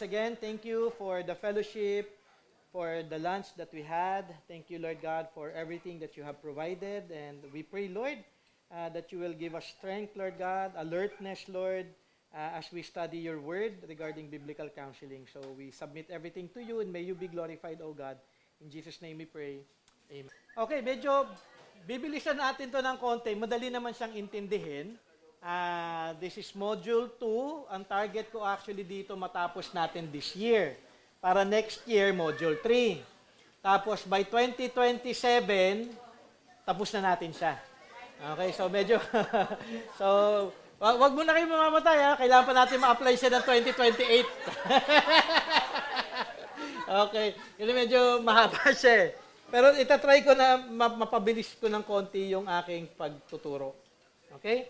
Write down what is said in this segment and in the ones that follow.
once again, thank you for the fellowship, for the lunch that we had. Thank you, Lord God, for everything that you have provided. And we pray, Lord, that you will give us strength, Lord God, alertness, Lord, as we study your word regarding biblical counseling. So we submit everything to you and may you be glorified, O God. In Jesus' name we pray. Amen. Okay, medyo bibilisan natin to ng konti. Madali naman siyang intindihin. This is Module 2. Ang target ko actually dito matapos natin this year. Para next year, Module 3. Tapos by 2027, tapos na natin siya. Okay, so medyo, so, wag muna kayo mamamatay ha. Kailangan pa natin ma-apply siya ng 2028. Okay, yun medyo mahaba siya eh. Pero itatry ko na mapabilis ko ng konti yung aking pagtuturo. Okay?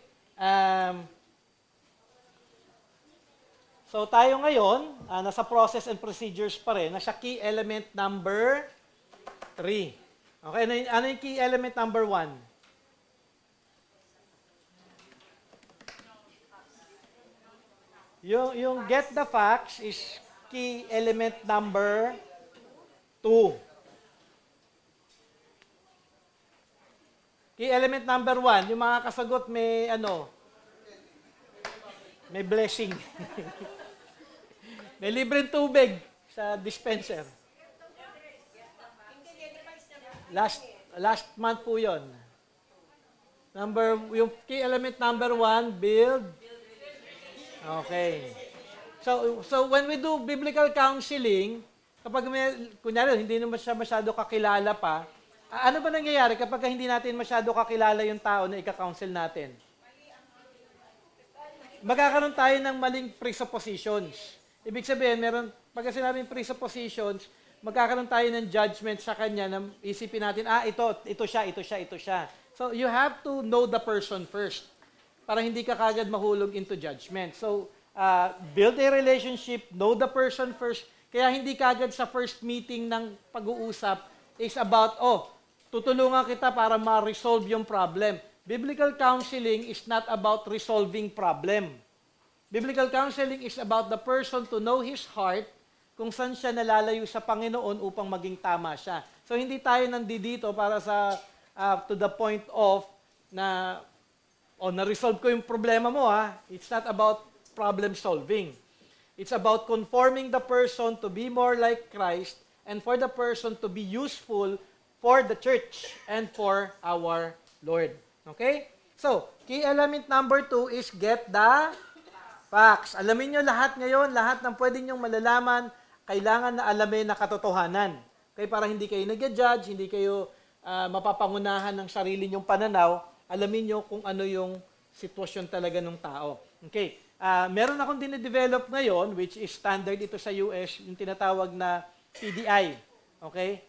So tayo ngayon, nasa process and procedures pa rin, nasa key element number 3. Okay, ano yung key element number 1? Yung get the facts is key element number 2. Key element number 1, yung mga kasagot may may blessing. May libreng tubig sa dispenser. Last month po yun. Yung key element number 1, build. Okay. So when we do biblical counseling, kapag kunyari, hindi naman siya masyado kakilala pa, ano ba nangyayari kapag hindi natin masyado kakilala yung tao na ika-counsel natin? Magkakaroon tayo ng maling presuppositions. Ibig sabihin, pagka sinabing presuppositions, magkakaroon tayo ng judgment sa kanya na isipin natin, ito siya. So you have to know the person first para hindi ka kagad mahulog into judgment. So build a relationship, know the person first. Kaya hindi kagad sa first meeting ng pag-uusap is about, tutulungan kita para ma-resolve yung problem. Biblical counseling is not about resolving problem. Biblical counseling is about the person to know his heart kung saan siya nalalayo sa Panginoon upang maging tama siya. So hindi tayo nandito para sa to the point of na-resolve ko yung problema mo ha. It's not about problem solving. It's about conforming the person to be more like Christ and for the person to be useful for the church and for our Lord. Okay? So, key element number 2 is get the facts. Alamin nyo lahat ngayon, lahat ng pwede nyong malalaman, kailangan na alamin na katotohanan. Okay? Para hindi kayo nag-judge, hindi kayo mapapangunahan ng sarili nyong pananaw, alamin nyo kung ano yung sitwasyon talaga ng tao. Okay? Meron akong dine-develop ngayon, which is standard ito sa US, yung tinatawag na PDI. Okay?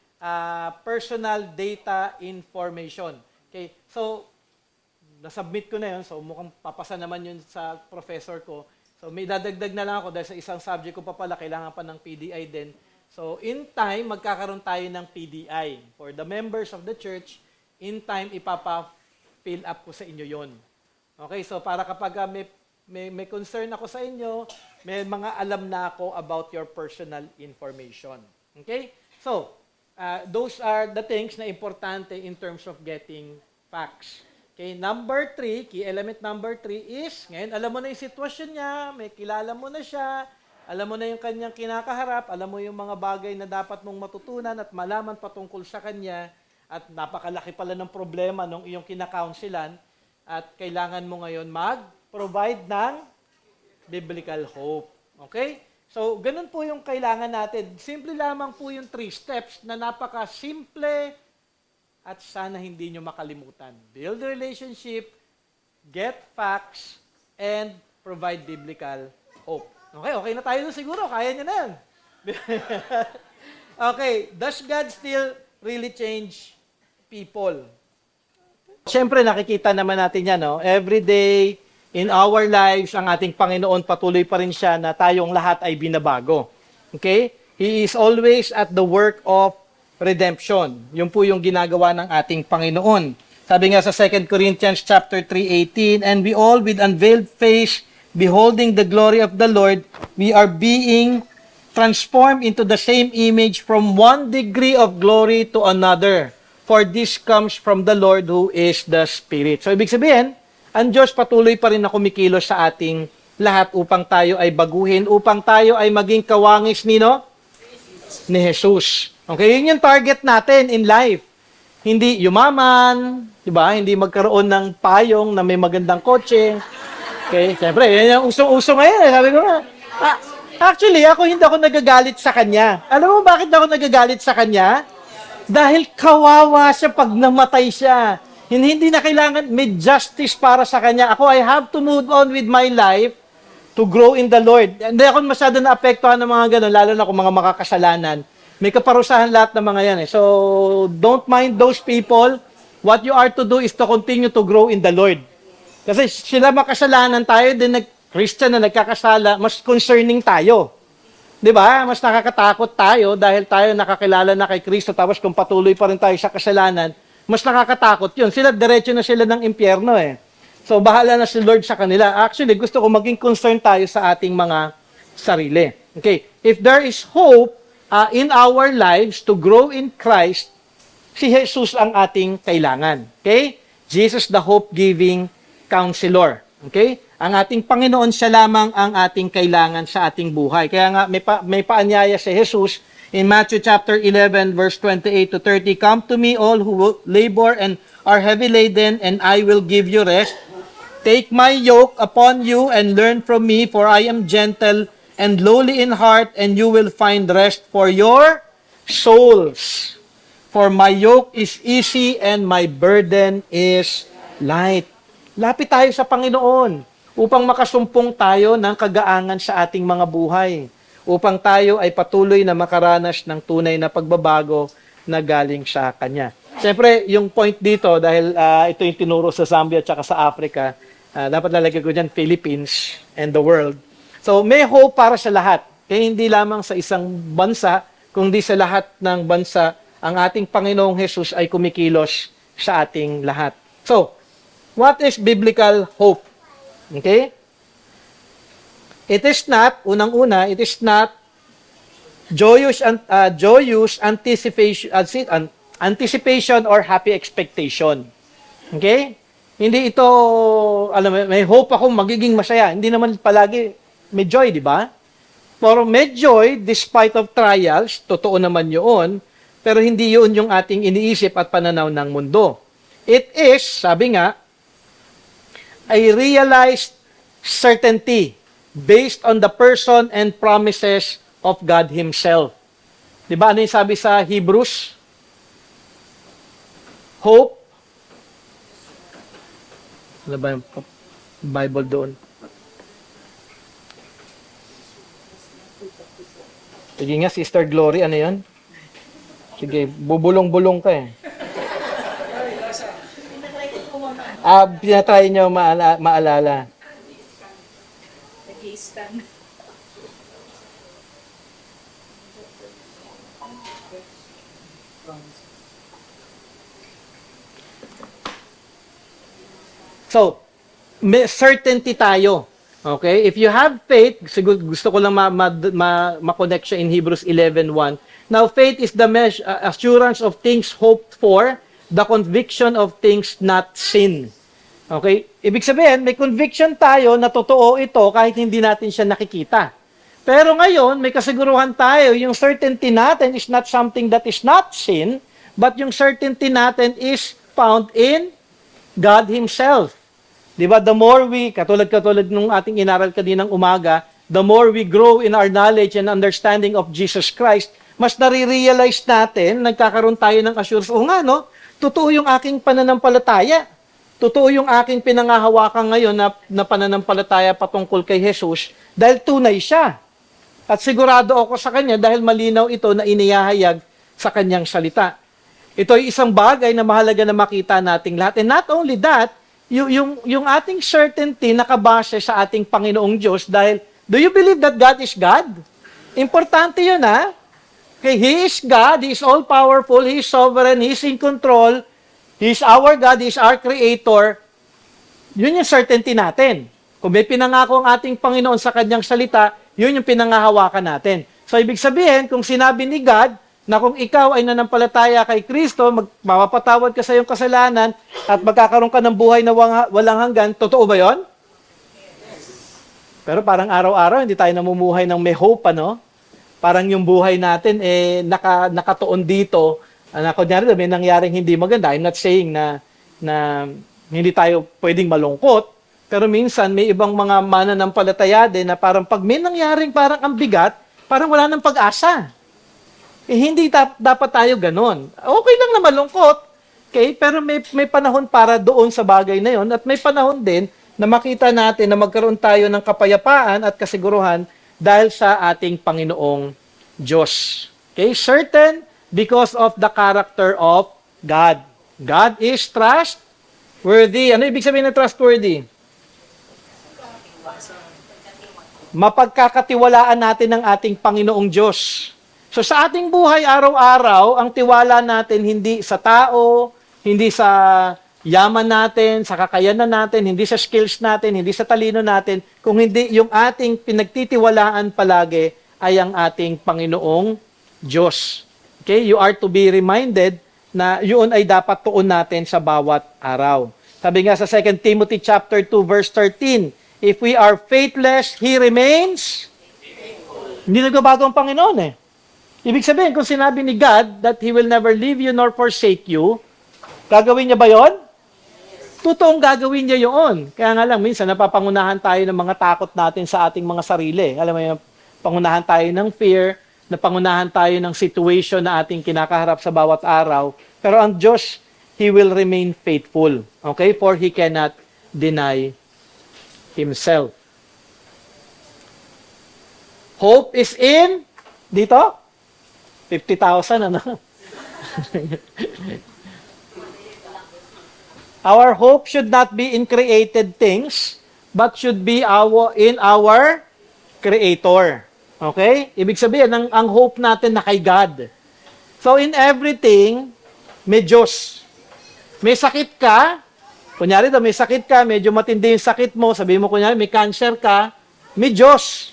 Personal Data Information. Okay? So, nasubmit ko na yun. So, mukhang papasa naman yun sa professor ko. So, may dadagdag na lang ako dahil sa isang subject ko pa pala, kailangan pa ng PDI din. So, in time, magkakaroon tayo ng PDI. For the members of the church, in time, ipapa-fill up ko sa inyo yon. Okay? So, para kapag may concern ako sa inyo, may mga alam na ako about your personal information. Okay? So, those are the things na importante in terms of getting facts. Okay, number 3, key element number 3 is, ngayon alam mo na yung sitwasyon niya, may kilala mo na siya, alam mo na yung kanyang kinakaharap, alam mo yung mga bagay na dapat mong matutunan at malaman patungkol sa kanya, at napakalaki pala ng problema ng iyong kinakaunselan, at kailangan mo ngayon mag-provide ng biblical hope. Okay? So, ganun po yung kailangan natin. Simple lamang po yung 3 steps na napaka-simple at sana hindi nyo makalimutan. Build relationship, get facts, and provide biblical hope. Okay na tayo doon siguro. Kaya nyo na yan. Okay, does God still really change people? Siyempre, nakikita naman natin yan, no? Every day, in our lives, ang ating Panginoon patuloy pa rin siya na tayong lahat ay binabago. Okay? He is always at the work of redemption. Yun po yung ginagawa ng ating Panginoon. Sabi nga sa 2 Corinthians chapter 3:18, and we all with unveiled face, beholding the glory of the Lord, we are being transformed into the same image from one degree of glory to another. For this comes from the Lord who is the Spirit. So, ibig sabihin, ang Diyos patuloy pa rin na kumikilos sa ating lahat upang tayo ay baguhin, upang tayo ay maging kawangis nino? Ni Jesus. Okay, yun yung target natin in life. Hindi yumaman, di ba? Hindi magkaroon ng payong na may magandang kotse. Okay, siyempre, yan yung usong-uso ngayon. Sabi ko nga, actually, hindi ako nagagalit sa kanya. Alam mo bakit ako nagagalit sa kanya? Dahil kawawa siya pag namatay siya. Hindi na kailangan may justice para sa kanya. Ako, I have to move on with my life to grow in the Lord. Hindi ako masyado na-apektuhan ng mga ganun, lalo na kung mga makakasalanan. May kaparusahan lahat ng mga yan. So, don't mind those people. What you are to do is to continue to grow in the Lord. Kasi sila makasalanan tayo, din Christian na nagkakasala, mas concerning tayo. 'Di ba? Mas nakakatakot tayo dahil tayo nakakilala na kay Kristo, tapos kung patuloy pa rin tayo sa kasalanan, mas nakakatakot 'yun. Sila diretso na sila ng impyerno eh. So bahala na si Lord sa kanila. Actually, gusto ko maging concern tayo sa ating mga sarili. Okay? If there is hope in our lives to grow in Christ, si Jesus ang ating kailangan. Okay? Jesus the hope-giving counselor. Okay? Ang ating Panginoon, siya lamang ang ating kailangan sa ating buhay. Kaya nga, may paanyaya si Jesus in Matthew chapter 11, verse 28 to 30. Come to me all who labor and are heavy laden, and I will give you rest. Take my yoke upon you and learn from me, for I am gentle and lowly in heart, and you will find rest for your souls. For my yoke is easy and my burden is light. Lapit tayo sa Panginoon upang makasumpong tayo ng kagaangan sa ating mga buhay, upang tayo ay patuloy na makaranas ng tunay na pagbabago na galing sa Kanya. Siyempre, yung point dito, dahil ito yung tinuro sa Zambia at sa Africa, dapat lalagay ko dyan, Philippines and the world. So, may hope para sa lahat. Kaya hindi lamang sa isang bansa, kundi sa lahat ng bansa, ang ating Panginoong Jesus ay kumikilos sa ating lahat. So, what is biblical hope? Okay? It is not, unang-una, it is not joyous anticipation or happy expectation. Okay? Hindi ito, alam mo, may hope ako magiging masaya. Hindi naman palagi may joy, di ba? Pero may joy despite of trials, totoo naman yun, pero hindi yun yung ating iniisip at pananaw ng mundo. It is, sabi nga, a realized certainty based on the person and promises of God Himself. Di ba? Ano yung sabi sa Hebrews? Hope. Ano ba yung Bible doon? Sige nga, Sister Glory, ano yun? Sige, bubulong-bulong ka eh. Pinatry nyo maalala. So, may certainty tayo. Okay? If you have faith, siguro gusto ko lang ma-connect siya in Hebrews 11:1. Now, faith is the assurance of things hoped for, the conviction of things not seen. Okay? Ibig sabihin, may conviction tayo na totoo ito kahit hindi natin siya nakikita. Pero ngayon, may kasiguruhan tayo, yung certainty natin is not something that is not seen, but yung certainty natin is found in God Himself. Diba? The more katulad nung ating inaral kaninang umaga, the more we grow in our knowledge and understanding of Jesus Christ, mas nare-realize natin, nagkakaroon tayo ng assurance, o nga, no? Totoo yung aking pananampalataya. Totoo yung aking pinangahawakan ngayon na pananampalataya patungkol kay Jesus dahil tunay siya. At sigurado ako sa Kanya dahil malinaw ito na inihahayag sa Kanyang salita. Ito ay isang bagay na mahalaga na makita nating lahat. And not only that, yung ating certainty nakabase sa ating Panginoong Diyos dahil, do you believe that God is God? Importante yun, ha? Okay, He is God, He is all-powerful, He is sovereign, He is in control, He is our God, He is our Creator. Yun yung certainty natin. Kung may pinangako ang ating Panginoon sa Kanyang salita, yun yung pinangahawakan natin. So, ibig sabihin, kung sinabi ni God na kung ikaw ay nanampalataya kay Kristo, mapapatawad ka sa iyong kasalanan at magkakaroon ka ng buhay na walang hanggan, totoo ba yon? Pero parang araw-araw, hindi tayo namumuhay ng may hope, ano? Parang yung buhay natin, nakatuon dito. Kunyari, may nangyaring hindi maganda. I'm not saying na hindi tayo pwedeng malungkot. Pero minsan, may ibang mga mananampalataya din na parang pag may nangyaring parang ang bigat, parang wala nang pag-asa. Hindi dapat tayo ganun. Okay lang na malungkot. Okay? Pero may panahon para doon sa bagay na yon at may panahon din na makita natin na magkaroon tayo ng kapayapaan at kasiguruhan dahil sa ating Panginoong Diyos. Okay? Certain because of the character of God. God is trustworthy. Ano ibig sabihin ng trustworthy? Mapagkakatiwalaan natin ng ating Panginoong Diyos. So sa ating buhay araw-araw, ang tiwala natin hindi sa tao, hindi sa yaman natin, sa kakayanan natin, hindi sa skills natin, hindi sa talino natin, kung hindi yung ating pinagtitiwalaan palagi ay ang ating Panginoong Diyos. Okay? You are to be reminded na yun ay dapat tuon natin sa bawat araw. Sabi nga sa 2 Timothy chapter 2 verse 13, if we are faithless, He remains faithful. Hindi nagbabago ang Panginoon eh. Ibig sabihin, kung sinabi ni God that He will never leave you nor forsake you, gagawin niya ba yon? Totoong gagawin niya yon. Kaya nga lang, minsan napapangunahan tayo ng mga takot natin sa ating mga sarili. Alam mo yun, pangunahan tayo ng fear, napangunahan tayo ng situation na ating kinakaharap sa bawat araw. Pero ang Diyos, He will remain faithful. Okay? For He cannot deny Himself. Hope is in, dito? 50,000, ano? Our hope should not be in created things, but should be in our Creator. Okay? Ibig sabihin, ang hope natin na kay God. So, in everything, may Diyos. May sakit ka, kunyari may sakit ka, medyo matindi yung sakit mo, sabihin mo kunyari, may cancer ka, may Diyos.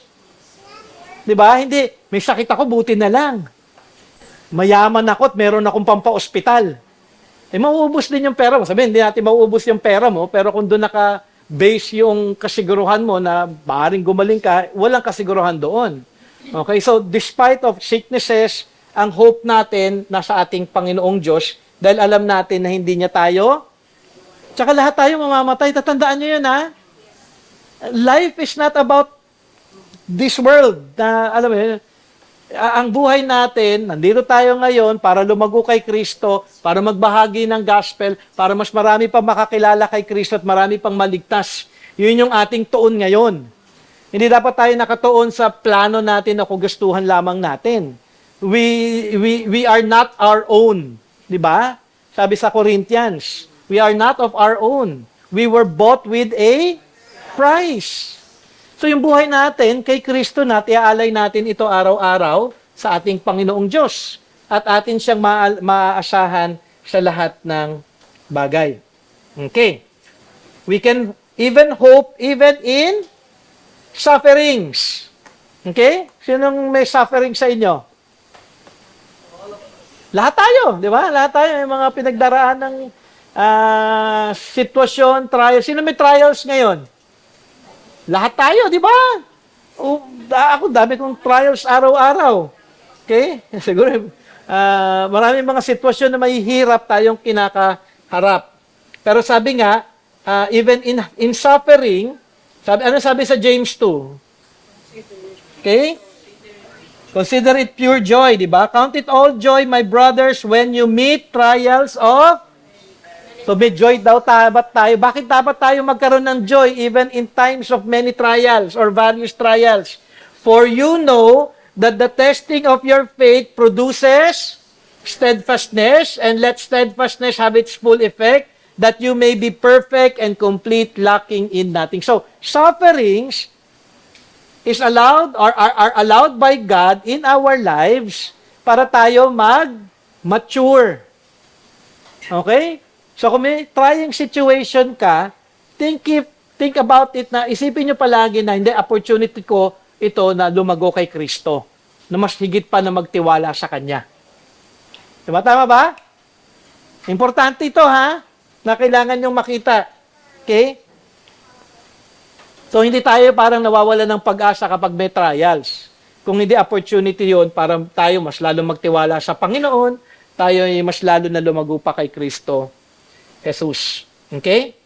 Diba? Hindi, may sakit ako, buti na lang. Mayaman ako at meron akong pampa-ospital. Mauubos din yung pera mo. Sabihin, hindi natin mauubos yung pera mo, pero kung doon naka-base yung kasiguruhan mo na maaaring gumaling ka, walang kasiguruhan doon. Okay, so despite of sicknesses, ang hope natin nasa ating Panginoong Diyos dahil alam natin na hindi niya tayo, tsaka lahat tayo mamamatay. Tatandaan niyo yun, ha? Life is not about this world. Alam mo yun, ang buhay natin, nandito tayo ngayon para lumago kay Kristo, para magbahagi ng gospel, para mas marami pang makakilala kay Kristo at marami pang maligtas. Yun yung ating tuon ngayon. Hindi dapat tayo nakatuon sa plano natin na kagustuhan lamang natin. We are not our own. Di ba? Sabi sa Corinthians, we are not of our own. We were bought with a price. So yung buhay natin, kay Kristo iaalay natin ito araw-araw sa ating Panginoong Diyos. At atin siyang maaasahan sa lahat ng bagay. Okay. We can even hope even in sufferings. Okay? Sinong may suffering sa inyo? Lahat tayo, di ba? Lahat tayo may mga pinagdaraan ng sitwasyon, trials. Sino may trials ngayon? Lahat tayo, di ba? Ako, dami kong trials araw-araw. Okay? Siguro, maraming mga sitwasyon na mahihirap tayong kinakaharap. Pero sabi nga, even in suffering, ano sabi sa James 2? Okay? Consider it pure joy, di ba? Count it all joy, my brothers, when you meet trials of... So may joy daw dapat tayo. Bakit dapat tayo magkaroon ng joy even in times of many trials or various trials? For you know that the testing of your faith produces steadfastness, and let steadfastness have its full effect, that you may be perfect and complete, lacking in nothing. So, sufferings is allowed or are allowed by God in our lives para tayo mag-mature. Okay? So kung may trying situation ka, think about it na isipin nyo palagi na hindi opportunity ko ito na lumago kay Kristo. na mas higit pa na magtiwala sa Kanya. Diba? Tama ba? Importante ito, ha? Na kailangan nyong makita. Okay? So, hindi tayo parang nawawala ng pag-asa kapag may trials. Kung hindi opportunity yon para tayo mas lalo magtiwala sa Panginoon, tayo ay mas lalo na lumago pa kay Kristo Jesus. Okay?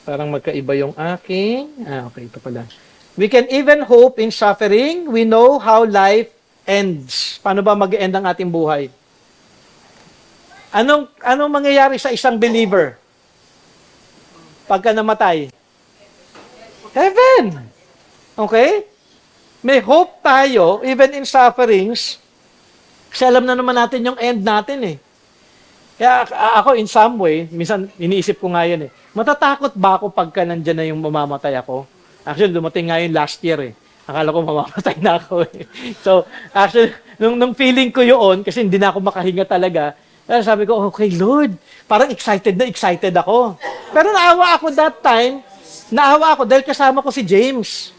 Parang magkaiba yung aking. Okay, ito pala. We can even hope in suffering. We know how life ends. Paano ba mag-end ang ating buhay? Anong mangyayari sa isang believer pagka namatay? Heaven. Okay? May hope tayo, even in sufferings, kasi alam na naman natin yung end natin eh. Kaya ako, in some way, minsan iniisip ko nga yun eh, matatakot ba ako pagka nandyan na yung mamamatay ako? Actually, dumating nga yun last year eh. Akala ko mamamatay na ako eh. So, actually, nung feeling ko yun, kasi hindi na ako makahinga talaga, sabi ko, okay Lord, parang excited na excited ako. Pero naawa ako that time, naawa ako dahil kasama ko si James.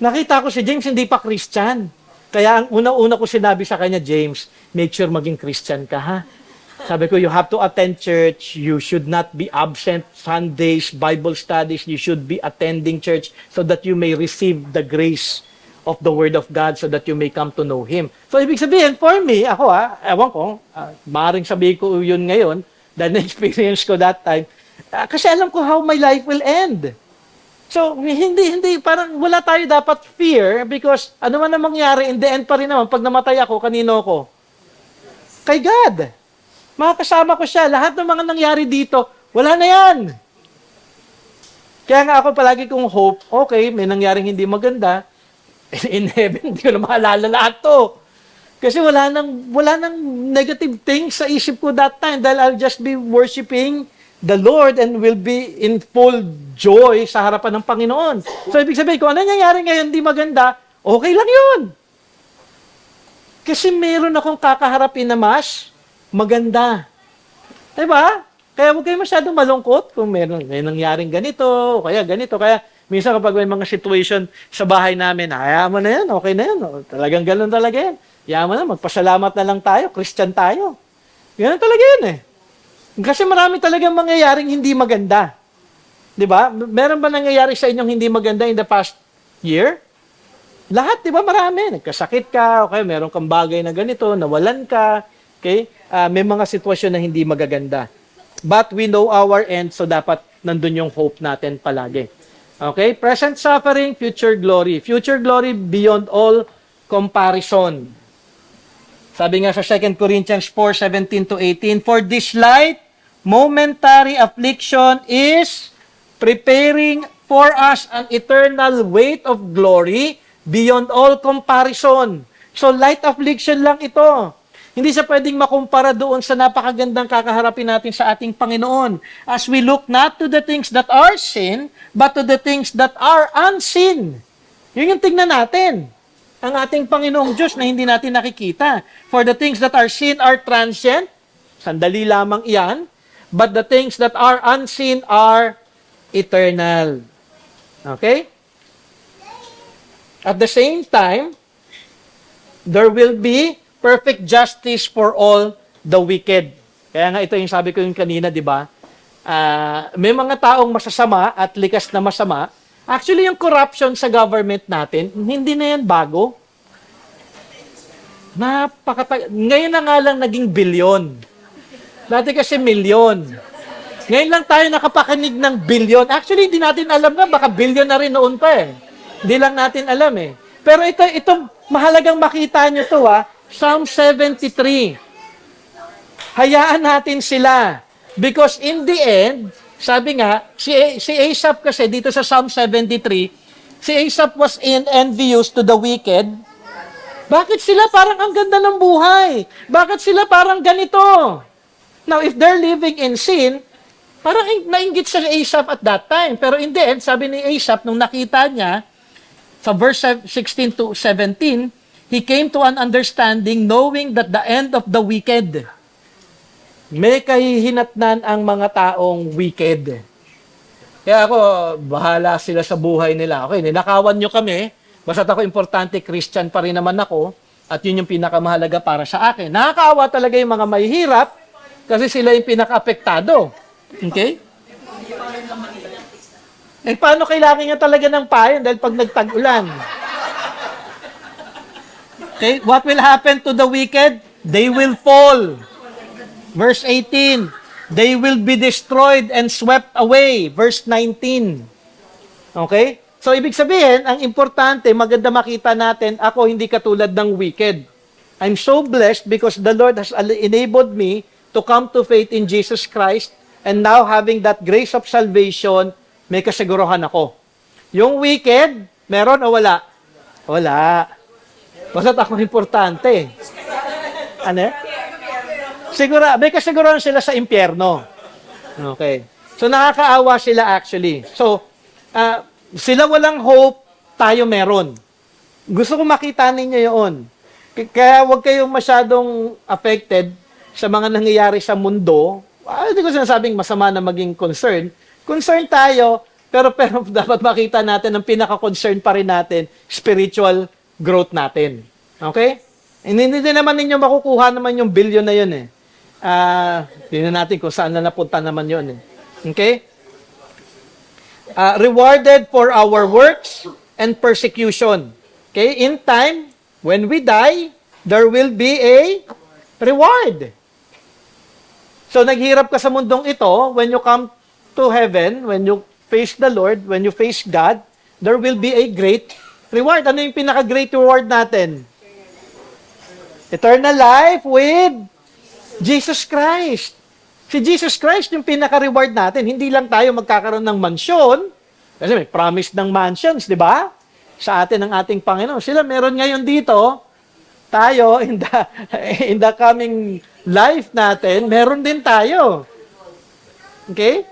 Nakita ko si James hindi pa Christian. Kaya ang una-una ko sinabi sa kanya, James, make sure maging Christian ka ha. Sabi ko, you have to attend church. You should not be absent Sundays, Bible studies. You should be attending church so that you may receive the grace of the Word of God so that you may come to know Him. So, ibig sabihin, for me, ako ewan ko, maaaring sabihin ko yun ngayon, dahil na-experience ko that time, kasi alam ko how my life will end. So, hindi, parang wala tayo dapat fear because ano man ang mangyari, in the end pa rin naman, pag namatay ako, kanino ko? Kay God. Makakasama ko siya. Lahat ng mga nangyari dito, wala na yan. Kaya nga ako palagi kong hope, okay, may nangyaring hindi maganda, in heaven, hindi ko na maalala lahat to. Kasi wala nang negative things sa isip ko that time dahil I'll just be worshiping the Lord and will be in full joy sa harapan ng Panginoon. So, ibig sabihin, kung ano nangyari ngayon hindi maganda, okay lang yun. Kasi meron akong kakaharapin na mas maganda. Diba? Kaya huwag kayo masyadong malungkot kung may nangyaring ganito, o kaya ganito. Kaya minsan kapag may mga situation sa bahay namin, hayaan mo na yan, okay na yan. Talagang ganun talaga yan. Hayaan mo na, magpasalamat na lang tayo, Christian tayo. Ganun talaga yan eh. Kasi marami talagang mangyayaring hindi maganda. Diba? Meron ba nangyayari sa inyong hindi maganda in the past year? Lahat, diba? Marami. Nagkasakit ka, okay, meron kang bagay na ganito, nawalan ka, okay? May mga sitwasyon na hindi magaganda. But we know our end, so dapat nandun yung hope natin palagi. Okay? Present suffering, future glory. Future glory beyond all comparison. Sabi nga sa 2 Corinthians 4:17-18, for this light, momentary affliction is preparing for us an eternal weight of glory beyond all comparison. So light affliction lang ito. Hindi siya pwedeng makumpara doon sa napakagandang kakaharapin natin sa ating Panginoon. As we look not to the things that are seen, but to the things that are unseen. Yun yung tignan natin. Ang ating Panginoong Diyos na hindi natin nakikita. For the things that are seen are transient. Sandali lamang iyan. But the things that are unseen are eternal. Okay? At the same time, there will be perfect justice for all the wicked. Kaya nga ito yung sabi ko yung kanina, di ba? May mga taong masasama at likas na masama. Actually, yung corruption sa government natin, hindi na yan bago. Ngayon na nga lang naging bilyon. Dati kasi milyon. Ngayon lang tayo nakapakinig ng bilyon. Actually, hindi natin alam na, baka bilyon na rin noon pa eh. Hindi lang natin alam eh. Pero ito mahalagang makita nyo to Psalm 73. Hayaan natin sila. Because in the end, sabi nga, si Asaph kasi dito sa Psalm 73, si Asaph was envious to the wicked. Bakit sila parang ang ganda ng buhay? Bakit sila parang ganito? Now, if they're living in sin, parang nainggit sa Asaph at that time. Pero in the end, sabi ni Asaph, nung nakita niya, sa verse 16-17, he came to an understanding knowing that the end of the wicked. May kahihinatnan ang mga taong wicked. Kaya ako, bahala sila sa buhay nila. Okay, ninakawan nyo kami, Basta't ako importante, Christian pa rin naman ako, at yun yung pinakamahalaga para sa akin. Nakakaawa talaga yung mga mahihirap kasi sila yung pinaka-apektado. Okay? Eh, paano kailangan niya talaga ng payo dahil pag nagtag-ulan? Okay, what will happen to the wicked? They will fall. Verse 18, they will be destroyed and swept away. Verse 19. Okay? So, ibig sabihin, ang importante, maganda makita natin, ako hindi katulad ng wicked. I'm so blessed because the Lord has enabled me to come to faith in Jesus Christ, and now having that grace of salvation, may kasiguruhan ako. Yung wicked, meron o wala? Wala. Basta't ako importante. Ano? May kasiguruhan sila sa impyerno. Okay. So, nakakaawa sila actually. So, sila walang hope, tayo meron. Gusto ko makita ninyo yun. Kaya huwag kayong masyadong affected sa mga nangyayari sa mundo. Hindi ko sinasabing masama na maging concerned. Concerned tayo, pero dapat makita natin ang pinaka-concern pa rin natin, spiritual growth natin. Okay? Hindi din naman ninyo makukuha naman yung billion na yun eh. Tingnan natin kung saan na napunta naman yun eh. Okay? Rewarded for our works and persecution. Okay? In time, when we die, there will be a reward. So, naghirap ka sa mundong ito, when you come to heaven, when you face the Lord, when you face God, there will be a great reward. Ano yung pinaka-great reward natin? Eternal life with Jesus Christ. Si Jesus Christ yung pinaka-reward natin. Hindi lang tayo magkakaroon ng mansyon, kasi may promise ng mansions, di ba? Sa atin ng ating Panginoon. Sila meron ngayon dito, tayo, in the coming life natin, meron din tayo. Okay?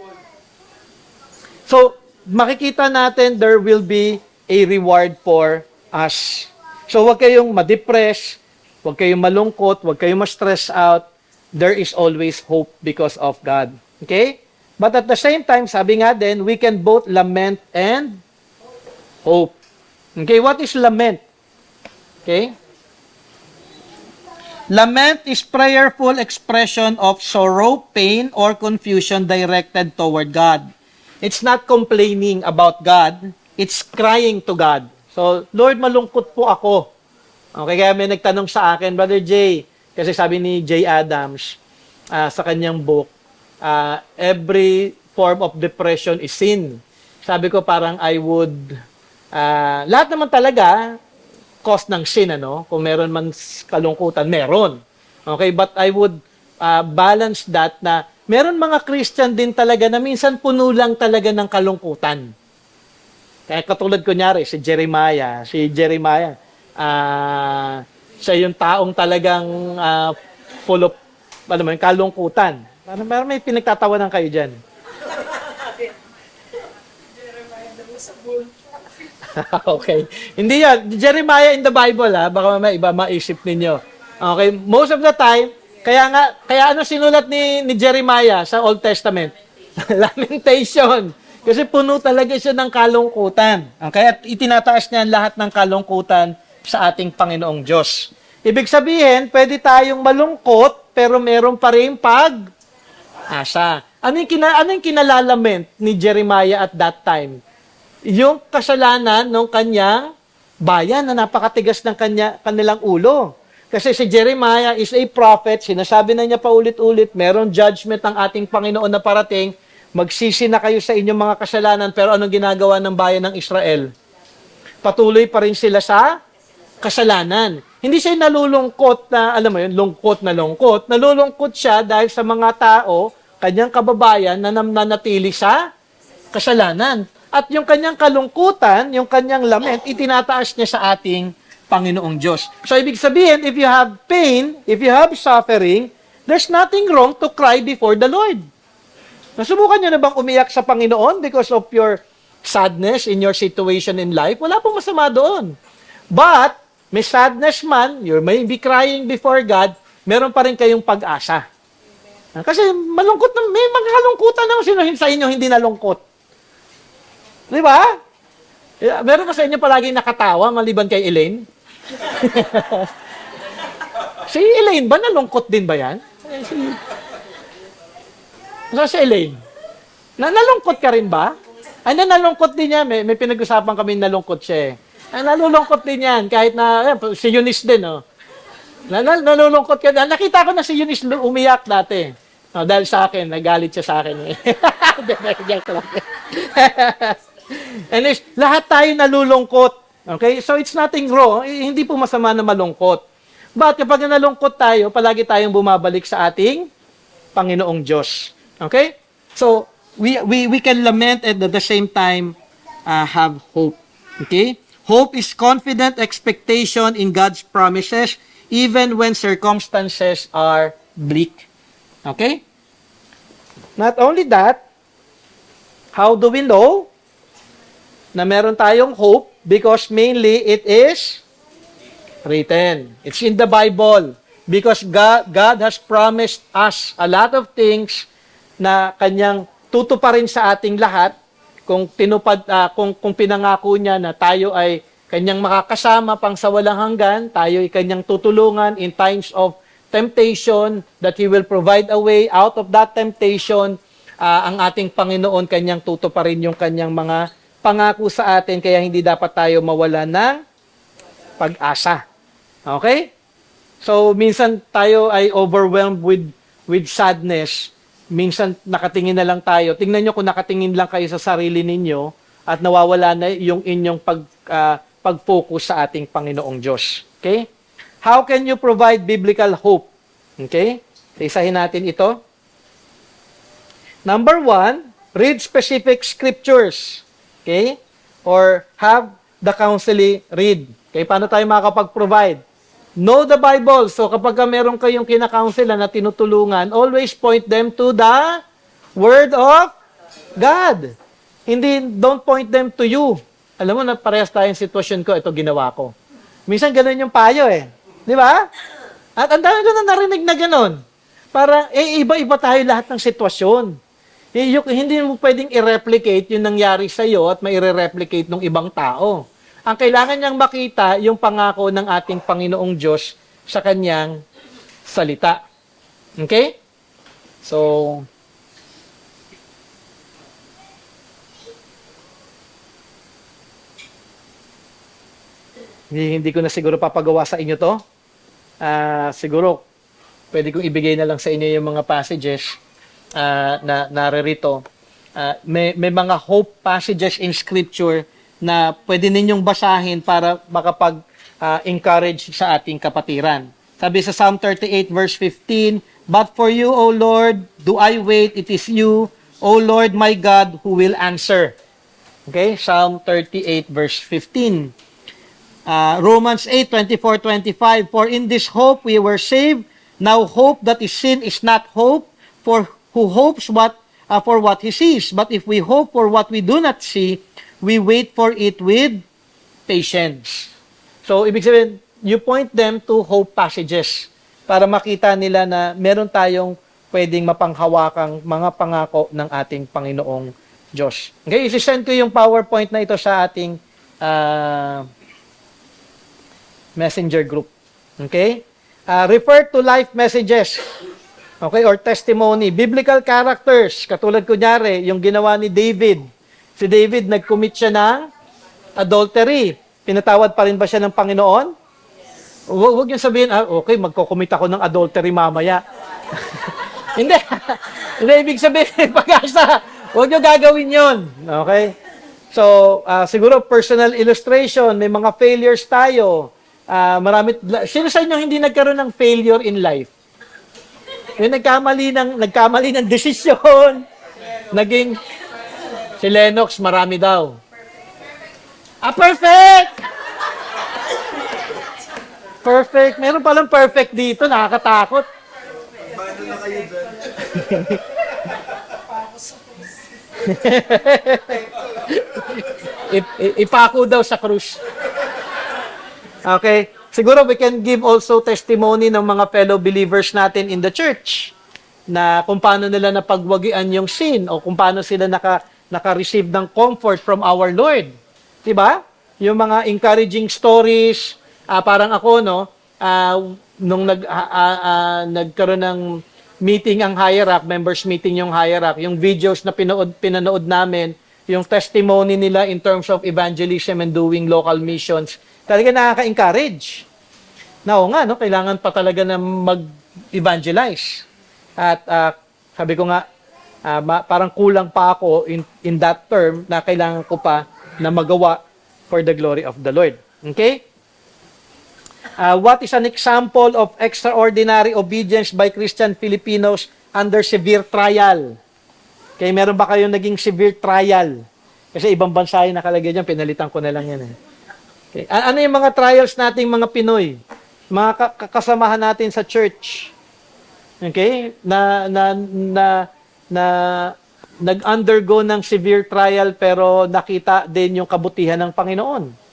So, makikita natin, there will be a reward for us. So, huwag kayong ma-depress, huwag kayong malungkot, huwag kayong ma-stress out. There is always hope because of God. Okay? But at the same time, sabi nga din, we can both lament and hope. Okay, what is lament? Okay? Lament is prayerful expression of sorrow, pain, or confusion directed toward God. It's not complaining about God, it's crying to God. So, Lord, malungkot po ako. Okay, kaya may nagtanong sa akin, Brother Jay, kasi sabi ni Jay Adams sa kanyang book, every form of depression is sin. Sabi ko parang I would, lahat naman talaga, cause ng sin, ano? Kung meron man kalungkutan, meron. Okay, but I would balance that na meron mga Christian din talaga na minsan puno lang talaga ng kalungkutan. Kaya katulad kunyari, si Jeremiah, siya yung taong talagang full of kalungkutan. Parang may pinagtatawanan kayo dyan. Okay. Hindi yan. Jeremiah in the Bible, baka may iba maisip ninyo. Okay. Most of the time, kaya ano sinulat ni Jeremiah sa Old Testament? Lamentation. Kasi puno talaga siya ng kalungkutan. Okay? At itinataas niya lahat ng kalungkutan sa ating Panginoong Diyos. Ibig sabihin, pwede tayong malungkot, pero meron pa rin pag-asa. Ano yung kinalalament ni Jeremiah at that time? Yung kasalanan ng kanyang bayan na napakatigas ng kanilang ulo. Kasi si Jeremiah is a prophet, sinasabi na niya paulit-ulit, meron judgment ng ating Panginoon na parating, magsisi na kayo sa inyong mga kasalanan, pero anong ginagawa ng bayan ng Israel? Patuloy pa rin sila sa kasalanan. Hindi siya nalulungkot na, alam mo yun, lungkot na lungkot. Nalulungkot siya dahil sa mga tao, kanyang kababayan na nananatili sa kasalanan. At yung kanyang kalungkutan, yung kanyang lament, itinataas niya sa ating Panginoong Diyos. So, ibig sabihin, if you have pain, if you have suffering, there's nothing wrong to cry before the Lord. Nasubukan niyo na bang umiyak sa Panginoon because of your sadness in your situation in life? Wala pong masama doon. But, may sadness man, you may be crying before God, meron pa rin kayong pag-asa. Kasi malungkot na, may mga kalungkutan naman sino sa inyo hindi nalungkot. Di ba? Meron ba sa inyo palaging nakatawa maliban kay Elaine? Si Elaine ba, nalungkot din ba yan? Si Elaine? Nalungkot ka rin ba? Nalungkot din yan. May pinag-usapan kami nalungkot siya eh. Nalulungkot din yan. Kahit na, si Eunice din, oh. Nalulungkot ka. Nakita ko na si Eunice umiyak dati. Dahil sa akin, nagalit siya sa akin. Anyways, lahat tayo nalulungkot. Okay? So it's nothing wrong. Hindi po masama na malungkot. But kapag nalungkot tayo, palagi tayong bumabalik sa ating Panginoong Diyos. Okay? So, we can lament and at the same time have hope. Okay? Hope is confident expectation in God's promises even when circumstances are bleak. Okay? Not only that, how do we know na meron tayong hope? Because mainly it is written. It's in the Bible. Because God has promised us a lot of things na kanyang tutuparin sa ating lahat kung kung pinangako niya na tayo ay kanyang makakasama pang sa walang hanggan, tayo ay kanyang tutulungan in times of temptation, that He will provide a way out of that temptation. Ang ating Panginoon, kanyang tutuparin yung kanyang mga pangako sa atin, kaya hindi dapat tayo mawala ng pag-asa. Okay? So, minsan tayo ay overwhelmed with sadness. Minsan nakatingin na lang tayo. Tingnan nyo kung nakatingin lang kayo sa sarili ninyo at nawawala na yung inyong pag-focus sa ating Panginoong Diyos. Okay? How can you provide biblical hope? Okay? Isahin natin ito. Number 1, read specific scriptures. Okay? Or have the counselee read. Okay? Paano tayo makakapag-provide? Know the Bible. So kapag meron kayong kinakounsel na tinutulungan, always point them to the Word of God. Don't point them to you. Alam mo, na parehas tayong sitwasyon ko, ito ginawa ko. Minsan ganun yung payo eh. Di ba? At ang dami ko na narinig na ganun. Para, iba-iba tayo lahat ng sitwasyon. Hindi mo pwedeng i-replicate yung nangyari sa'yo at mai-replicate ng ibang tao. Ang kailangan niyang makita yung pangako ng ating Panginoong Diyos sa kanyang salita. Okay? So, hindi ko na siguro papagawa sa inyo to. Siguro, pwede kong ibigay na lang sa inyo yung mga passages na naririto. May mga hope passages in Scripture na pwede ninyong basahin para makapag-encourage sa ating kapatiran. Sabi sa Psalm 38 verse 15, "But for you, O Lord, do I wait, it is you, O Lord my God, who will answer." Okay, Psalm 38 verse 15. Romans 8, 24, 25, "For in this hope we were saved. Now hope that is seen is not hope, for who hopes for what he sees. But if we hope for what we do not see, we wait for it with patience." So, ibig sabihin, you point them to hope passages para makita nila na meron tayong pwedeng mapanghawakang mga pangako ng ating Panginoong Diyos. Okay, isi-send ko yung PowerPoint na ito sa ating messenger group. Okay? Refer to life messages. Okay, or testimony. Biblical characters. Katulad kunyari, yung ginawa ni David. Si David, nag-commit siya ng adultery. Pinatawad pa rin ba siya ng Panginoon? Huwag niyo sabihin, okay, magko-commit ako ng adultery mamaya. Hindi. Hindi, ibig sabihin, pag-asa, huwag niyo gagawin yon. Okay? So, siguro personal illustration, may mga failures tayo. Sino sa inyo hindi nagkaroon ng failure in life? Yung nagkamali ng desisyon, naging si Lennox, marami daw. Perfect! Perfect. Meron palang perfect dito, nakakatakot. Paano na kayo dyan? Ipako daw sa krus. Okay. Siguro we can give also testimony ng mga fellow believers natin in the church na kung paano nila napagwagian yung sin o kung paano sila naka-receive ng comfort from our Lord. 'Diba? Yung mga encouraging stories, parang ako, no, nung nagkaroon ng meeting ang hierarch, members meeting yung hierarch, yung videos na pinanood namin, yung testimony nila in terms of evangelism and doing local missions, talaga nakaka-encourage. Na o nga, no, kailangan pa talaga na mag-evangelize. At sabi ko nga, parang kulang pa ako in that term na kailangan ko pa na magawa for the glory of the Lord. Okay? What is an example of extraordinary obedience by Christian Filipinos under severe trial? Okay, meron ba kayong naging severe trial? Kasi ibang bansa yung nakalagay dyan, pinalitan ko na lang yan. Okay. Ano yung mga trials nating mga Pinoy? Mga kasamahan natin sa church. Okay? Nag-undergo ng severe trial pero nakita din yung kabutihan ng Panginoon.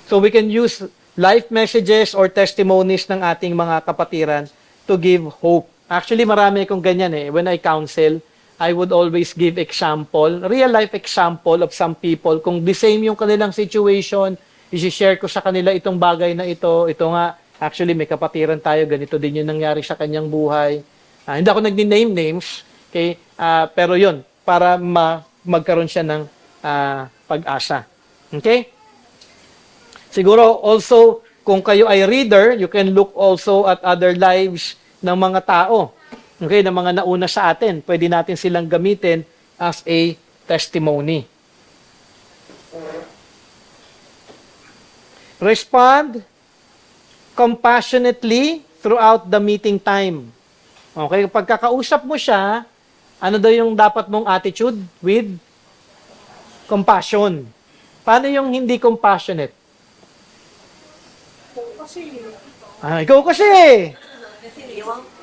So we can use life messages or testimonies ng ating mga kapatiran to give hope. Actually, marami akong ganyan eh. When I counsel, I would always give example, real life example of some people. Kung the same yung kanilang situation, i-share ko sa kanila itong bagay na ito. Ito nga, actually may kapatiran tayo, ganito din yung nangyari sa kanyang buhay. Hindi ako nag-name names, okay? Pero yun, para magkaroon siya ng pag-asa. Okay? Siguro also, kung kayo ay reader, you can look also at other lives ng mga tao. Okay, ng mga nauna sa atin. Pwede natin silang gamitin as a testimony. Respond compassionately throughout the meeting time. Okay, pagkakausap mo siya, ano daw yung dapat mong attitude? With compassion. Paano yung hindi compassionate? Ikaw kasi.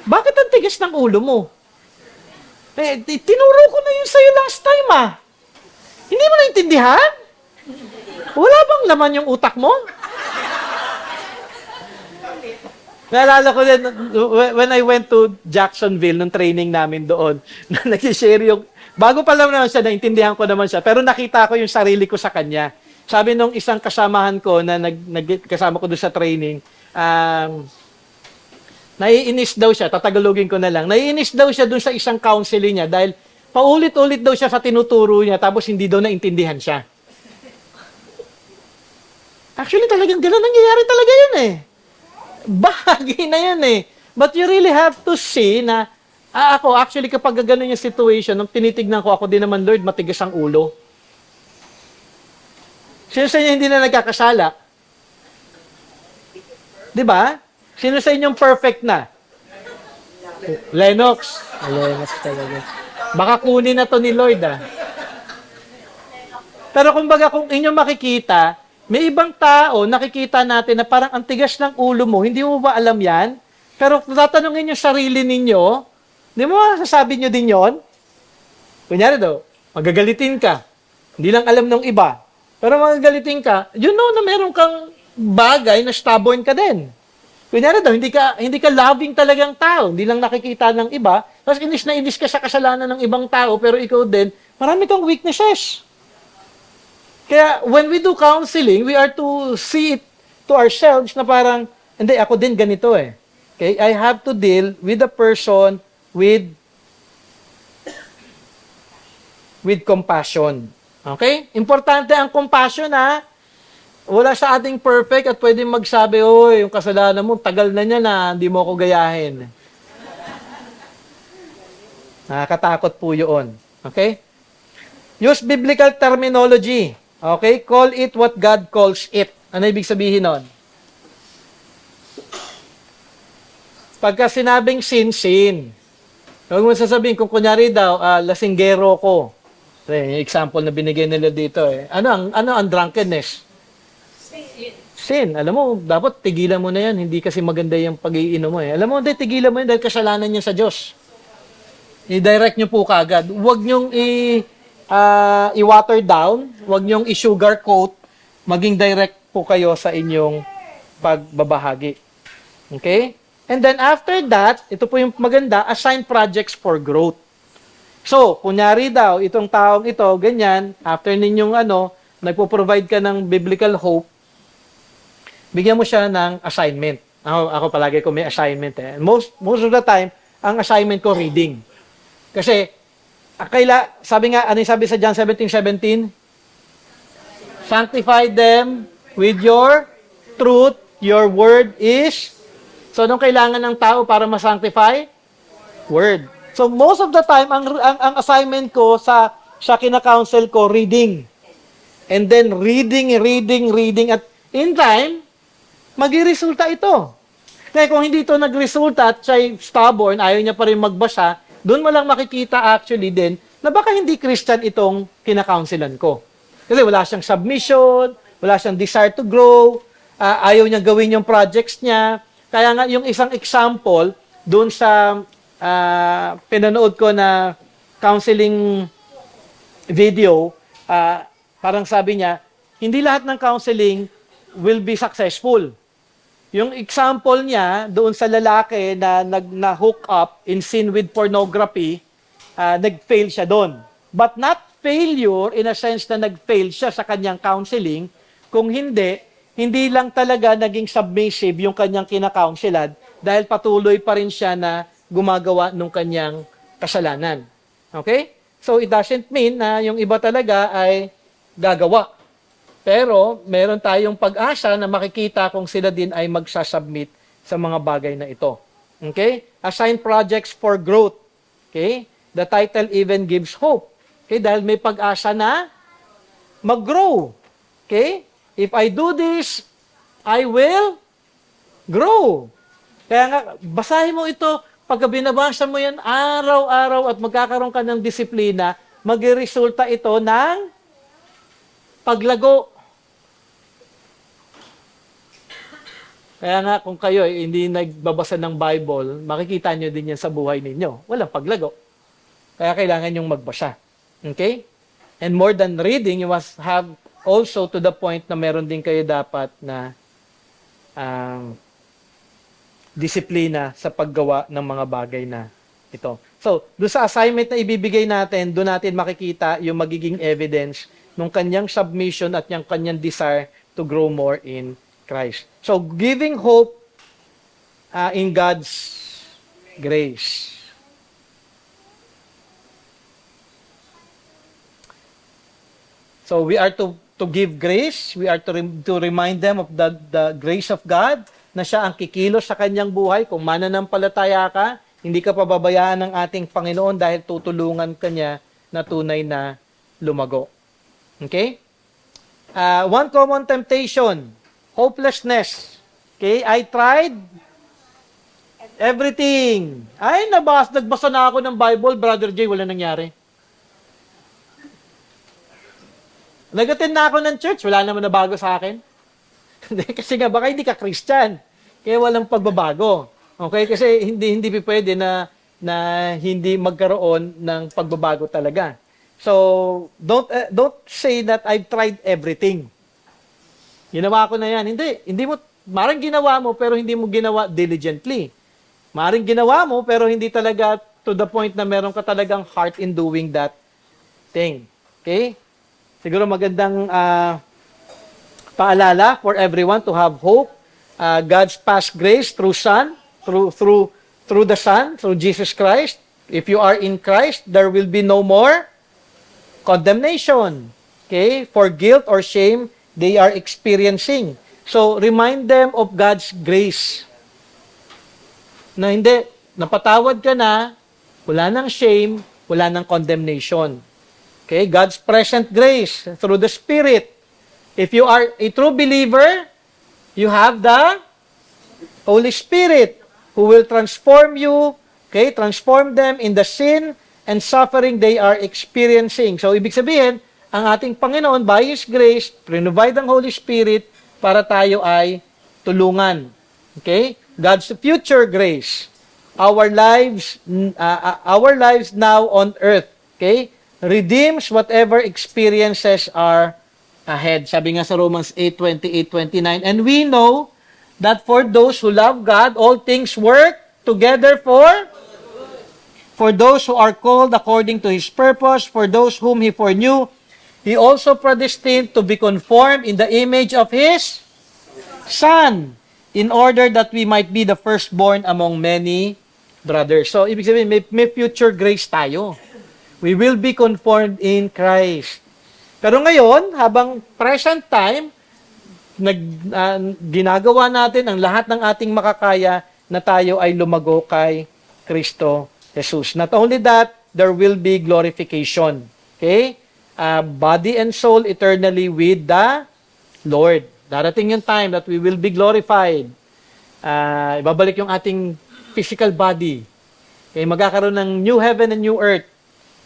Bakit ang tigas ng ulo mo? Tinuro ko na yun sa'yo last time Hindi mo naintindihan? Wala bang laman yung utak mo? Naalala ko din, when I went to Jacksonville, nung training namin doon, na nag-share yung, bago pa lang naman siya, naintindihan ko naman siya, pero nakita ko yung sarili ko sa kanya. Sabi nung isang kasamahan ko na kasama ko doon sa training, naiinis daw siya, tatagalogin ko na lang, naiinis daw siya doon sa isang counseling niya dahil paulit-ulit daw siya sa tinuturo niya tapos hindi daw naintindihan siya. Actually, talagang gano'n nangyayari talaga yun Bahagi na yan But you really have to see na, ako, actually, kapag gano'n yung situation, nung tinitignan ko, ako din naman, Lord, matigas ang ulo. Sino sa inyo hindi na nagkakasala? Di ba? Sino sa inyong perfect na? Lennox. Lennox talaga. Baka kunin na to ni Lord Pero kumbaga, kung inyong makikita, may ibang tao, nakikita natin na parang ang tigas ng ulo mo, hindi mo ba alam yan? Pero tatanungin yung sarili ninyo, di mo sasabi nyo din yon? Kunyari daw, magagalitin ka. Hindi lang alam ng iba. Pero magagalitin ka, you know na meron kang bagay na stubborn ka din. Kunyari daw, hindi ka loving talagang tao, hindi lang nakikita ng iba, tapos inis na inis ka sa kasalanan ng ibang tao, pero ikaw din, marami kang weaknesses. Kaya, when we do counseling, we are to see it to ourselves na parang, hindi, ako din ganito Okay? I have to deal with the person with compassion. Okay? Importante ang compassion Wala sa ating perfect at pwedeng magsabi, oy, yung kasalanan mo, tagal na niya hindi mo ako gayahin. Nakakatakot po yun. Okay? Use biblical terminology. Okay? Call it what God calls it. Ano ibig sabihin nun? Pagka sinabing sin, sin. Huwag mo sasabihin, kung kunyari daw, lasinggero ko. Yung example na binigay nila dito Ano ang drunkenness? Sin. Alam mo, dapat tigilan mo na yan. Hindi kasi maganda yung pag-iinom mo Alam mo, hindi, tigilan mo yan dahil kasalanan niya sa Diyos. I-direct nyo po kagad. Huwag nyong i-water down. Huwag nyong i-sugar coat. Maging direct po kayo sa inyong pagbabahagi. Okay? And then after that, ito po yung maganda, assign projects for growth. So, kunyari daw, itong taong ito, ganyan, after ninyong nagpo-provide ka ng biblical hope, bigyan mo siya ng assignment. Ako palagi ko may assignment eh. Most of the time, ang assignment ko reading. Kasi sabi nga, ano yung sabi sa John 17:17? Sanctify them with your truth. Your word is. So, anong kailangan ng tao para ma-sanctify? Word. So, most of the time, ang assignment ko sa kina-counsel ko, reading. And then, reading. At in time, mag-resulta ito. Kaya kung hindi ito nag-resulta at siya'y stubborn, ayaw niya pa rin magbasa, doon mo lang makikita actually din na baka hindi Christian itong kina-counselan ko. Kasi wala siyang submission, wala siyang desire to grow, ayaw niya gawin yung projects niya. Kaya nga yung isang example, doon sa pinanood ko na counseling video, parang sabi niya, hindi lahat ng counseling will be successful. Yung example niya, doon sa lalaki na hook up in sin with pornography, nag-fail siya doon. But not failure in a sense na nag-fail siya sa kanyang counseling, kung hindi lang talaga naging submissive yung kanyang kina-counselan dahil patuloy pa rin siya na gumagawa ng kanyang kasalanan. Okay? So it doesn't mean na yung iba talaga ay gagawa. Pero meron tayong pag-asa na makikita kung sila din ay magsasubmit sa mga bagay na ito. Okay? Assign projects for growth. Okay? The title even gives hope. Okay? Dahil may pag-asa na mag-grow. Okay? If I do this, I will grow. Kaya nga, basahin mo ito. Pagka binabasa mo yan araw-araw at magkakaroon ka ng disiplina, mag-resulta ito ng paglago. Kaya nga, kung kayo hindi nagbabasa ng Bible, makikita nyo din yan sa buhay ninyo. Walang paglago. Kaya kailangan yung magbasa. Okay? And more than reading, you must have also to the point na meron din kayo dapat na disiplina sa paggawa ng mga bagay na ito. So, doon sa assignment na ibibigay natin, doon natin makikita yung magiging evidence ng kanyang submission at yung kanyang desire to grow more in Christ. So, giving hope in God's grace. So, we are to give grace. We are to remind them of the grace of God na siya ang kikilos sa kanyang buhay. Kung mananampalataya ka, hindi ka pababayaan ng ating Panginoon dahil tutulungan ka niya na tunay na lumago. Okay? One common temptation, hopelessness. Okay? I tried everything. Nagbasa na ako ng Bible, Brother Jay, wala nangyari. Nag-attend na ako ng church, wala naman na bago sa akin. Kasi nga, baka hindi ka Christian. Kaya walang pagbabago. Okay? Kasi hindi pwede na hindi magkaroon ng pagbabago talaga. So, don't say that I've tried everything. Ginawa ko na yan. Hindi mo, maring ginawa mo, pero hindi mo ginawa diligently. Maring ginawa mo, pero hindi talaga to the point na meron ka talagang heart in doing that thing. Okay? Siguro magandang paalala for everyone to have hope. God's past grace through the Son, through Jesus Christ. If you are in Christ, there will be no more condemnation. Okay? For guilt or shame, they are experiencing. So, remind them of God's grace. Na napatawad ka na, wala nang shame, wala nang condemnation. Okay? God's present grace through the Spirit. If you are a true believer, you have the Holy Spirit who will transform you, okay? Transform them in the sin and suffering they are experiencing. So, ibig sabihin, ang ating Panginoon, by His grace, provide ang Holy Spirit para tayo ay tulungan. Okay? God's future grace. Our lives now on earth, okay? Redeems whatever experiences are ahead. Sabi nga sa Romans 8:28-29, and we know that for those who love God, all things work together for those who are called according to His purpose, for those whom He foreknew, He also predestined to be conformed in the image of His Son, in order that we might be the firstborn among many brothers. So, ibig sabihin, may future grace tayo. We will be conformed in Christ. Pero ngayon, habang present time, ginagawa natin ang lahat ng ating makakaya na tayo ay lumago kay Kristo Jesus. Not only that, there will be glorification. Okay? Body and soul eternally with the Lord. Darating yung time that we will be glorified. Ibabalik yung ating physical body. Okay? Magkakaroon ng new heaven and new earth.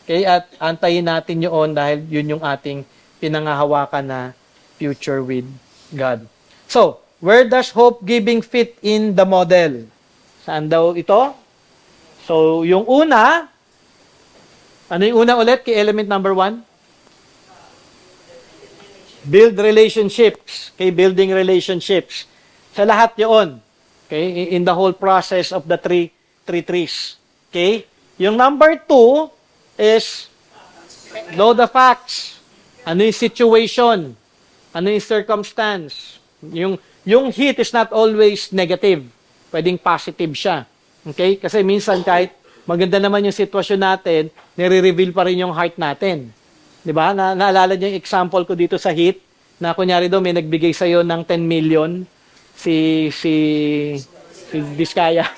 Okay? At antayin natin yun dahil yun yung ating pinangahawakan na future with God. So, where does hope-giving fit in the model? Saan daw ito? So, yung una, ano yung una ulit? Kay element number 1? Build relationships. Okay, building relationships. Sa lahat yun. Okay, in the whole process of the three trees. Okay? Yung number 2 is know the facts. Ano yung situation? Ano yung circumstance? Yung hit is not always negative. Pwedeng positive siya. Okay? Kasi minsan kahit maganda naman yung sitwasyon natin, nire-reveal pa rin yung heart natin. 'Di ba? Naalala niyo yung example ko dito sa hit na kunyari daw may nagbigay sa iyo ng 10 million si Vizcaya.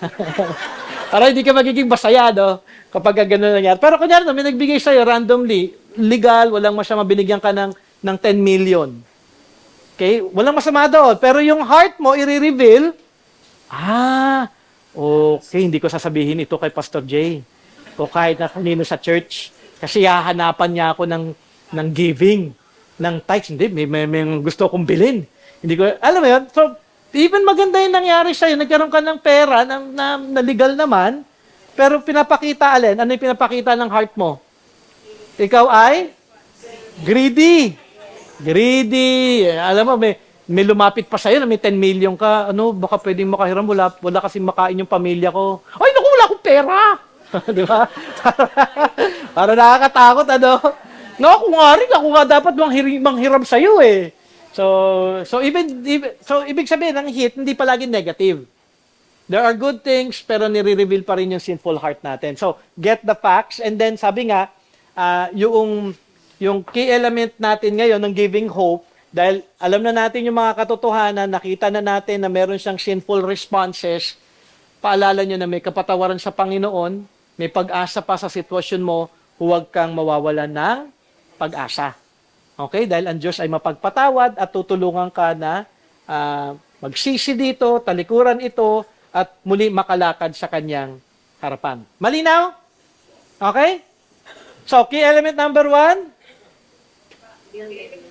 Para hindi ka magiging basayado kapag gano'n nangyari. Pero kunyari daw may nagbigay sa iyo randomly, legal, walang masama binigyan ka ng 10 million. Okay? Walang masama doon. Pero yung heart mo, i-reveal, okay, hindi ko sasabihin ito kay Pastor Jay. O kahit na kanino sa church. Kasi hahanapan niya ako ng giving, ng tithes. Hindi, may gusto kong bilhin. Hindi ko, alam mo yun? So, even maganda yung nangyari sa'yo, nagkaroon ka ng pera na legal naman, pero pinapakita alin? Ano yung pinapakita ng heart mo? Ikaw ay greedy. Greedy. Alam mo, may lumapit pa sa'yo na may 10 million ka. Ano, baka pwedeng makahiram. Wala kasi makain yung pamilya ko. Ay, naku, wala akong pera. Di ba? Para nakakatakot, ano? No, ako nga dapat manghiram sa'yo eh. So ibig sabihin, ang hit, hindi palagi negative. There are good things, pero nire-reveal pa rin yung sinful heart natin. So, get the facts, and then sabi nga, yung key element natin ngayon ng giving hope, dahil alam na natin yung mga katotohanan, nakita na natin na meron siyang sinful responses, paalala nyo na may kapatawaran sa Panginoon, may pag-asa pa sa sitwasyon mo, huwag kang mawawalan ng pag-asa. Okay? Dahil ang Diyos ay mapagpatawad at tutulungan ka na magsisi dito, talikuran ito, at muli makalakad sa kanyang harapan. Malinaw? Okay? So, key element number 1,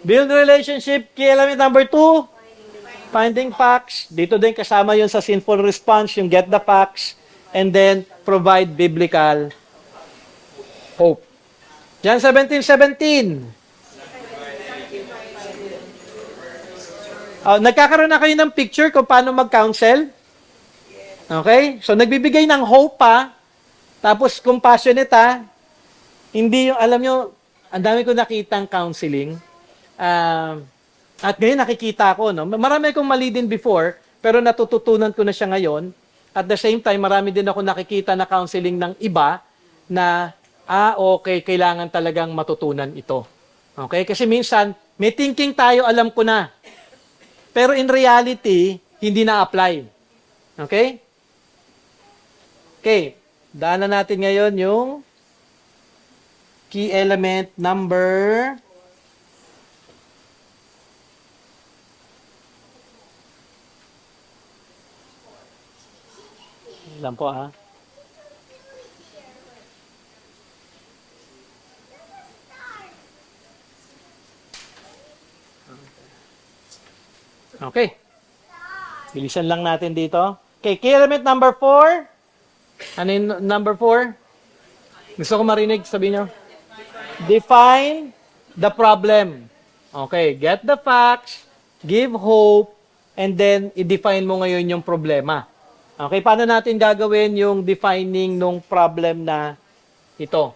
build relationship. Key element number 2, finding facts. Dito din kasama yun sa sinful response, yung get the facts, and then provide biblical hope. John 17:17. Nagkakaroon na kayo ng picture kung paano mag-counsel? Okay? So, nagbibigay ng hope pa, tapos compassionate hindi yung, alam nyo, ang dami ko nakitang counseling, at ngayon nakikita ko, no? Marami akong mali din before, pero natututunan ko na siya ngayon. At the same time, marami din ako nakikita na counseling ng iba na, okay, kailangan talagang matutunan ito. Okay? Kasi minsan, may thinking tayo, alam ko na. Pero in reality, hindi na-apply. Okay? Okay. Daanan natin ngayon yung key element number 4. Lang po Okay. Bilisan lang natin dito. Okay, key element number 4. Ano yung number 4? Gusto ko marinig, sabihin nyo. Define the problem. Okay, get the facts, give hope, and then i-define mo ngayon yung problema. Okay, paano natin gagawin yung defining nung problem na ito?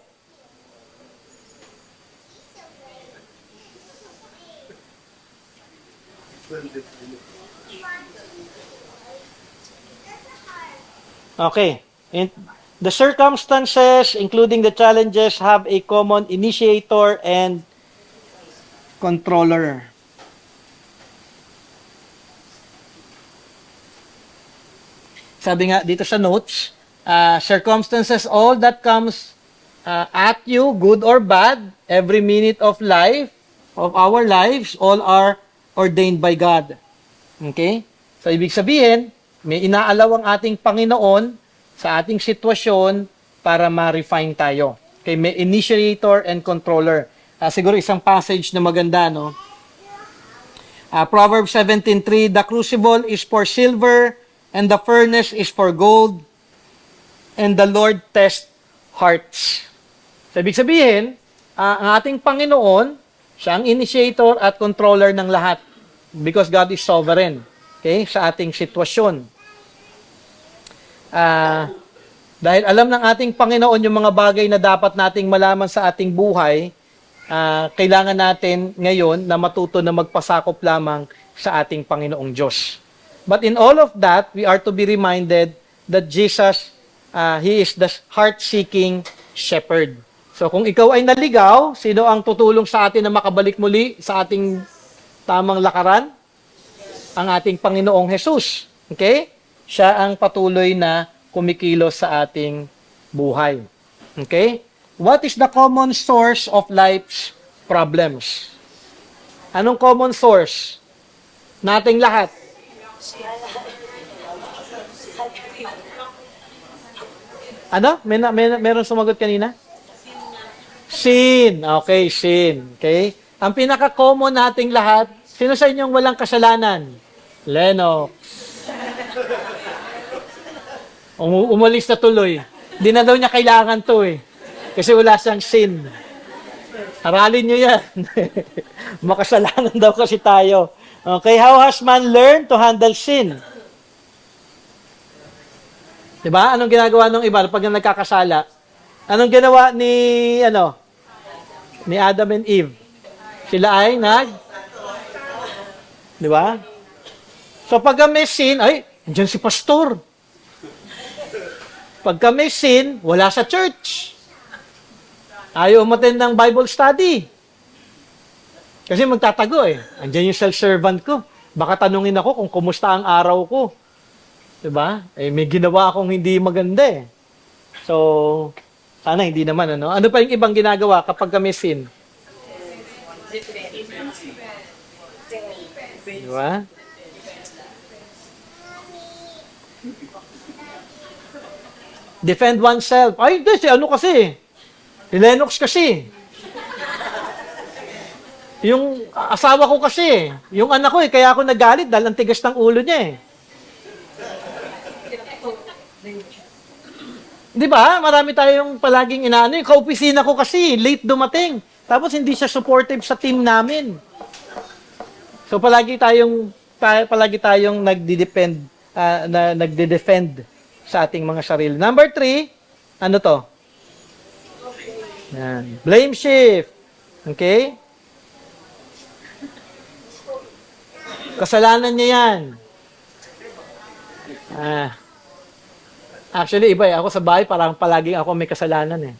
Okay. The circumstances, including the challenges, have a common initiator and controller. Sabi nga dito sa notes, circumstances, all that comes at you, good or bad, every minute of life, of our lives, all are ordained by God. Okay? So, ibig sabihin, may inaalaw ang ating Panginoon sa ating sitwasyon para ma-refine tayo. Okay? May initiator and controller. Siguro isang passage na maganda, no? Proverbs 17:3, the crucible is for silver, and the furnace is for gold, and the Lord tests hearts. So, ibig sabihin, ang ating Panginoon, siya ang initiator at controller ng lahat because God is sovereign, okay, sa ating sitwasyon. Dahil alam ng ating Panginoon yung mga bagay na dapat nating malaman sa ating buhay, kailangan natin ngayon na matuto na magpasakop lamang sa ating Panginoong Diyos. But in all of that, we are to be reminded that Jesus, He is the heart-seeking shepherd. So kung ikaw ay naligaw, sino ang tutulong sa atin na makabalik muli sa ating tamang lakaran? Ang ating Panginoong Jesus. Okay? Siya ang patuloy na kumikilos sa ating buhay. Okay? What is the common source of life's problems? Anong common source? Nating lahat. Ano? Meron sumagot kanina? Sin. Okay, sin. Okay? Ang pinaka-common nating lahat, sino sa inyong walang kasalanan? Lennox. Umalis na tuloy. Di na daw niya kailangan to eh. Kasi wala siyang sin. Aralin niyo yan. Makasalanan daw kasi tayo. Okay, how has man learned to handle sin? Diba? Anong ginagawa ng iba pag nagkakasala? Anong ginawa ni Adam and Eve? Sila ay diba? So pag may sin, ay, andyan si pastor. Pagka may sin, wala sa church. Ayaw umattend ng Bible study. Kasi magtatago eh. Andyan yung self-servant ko. Baka tanungin ako kung kumusta ang araw ko. Diba? Eh, may ginawa akong hindi maganda eh. So, sana hindi naman, ano? Ano pa yung ibang ginagawa kapag may sin? Diba? Defend oneself. Ay, hindi. Si ano kasi? Si Lennox kasi. Yung asawa ko kasi. Yung anak ko kaya ako nagalit dahil ang tigas ng ulo niya eh. Di ba? Marami tayong palaging inaano. Yung kaopisina ko kasi, late dumating. Tapos hindi siya supportive sa team namin. So palagi tayong nagde-defend sa ating mga sarili. Number 3, ano to? Yan. Blame shift. Okay? Kasalanan niya yan. Actually, iba eh. Ako sa bahay, parang palaging ako may kasalanan eh.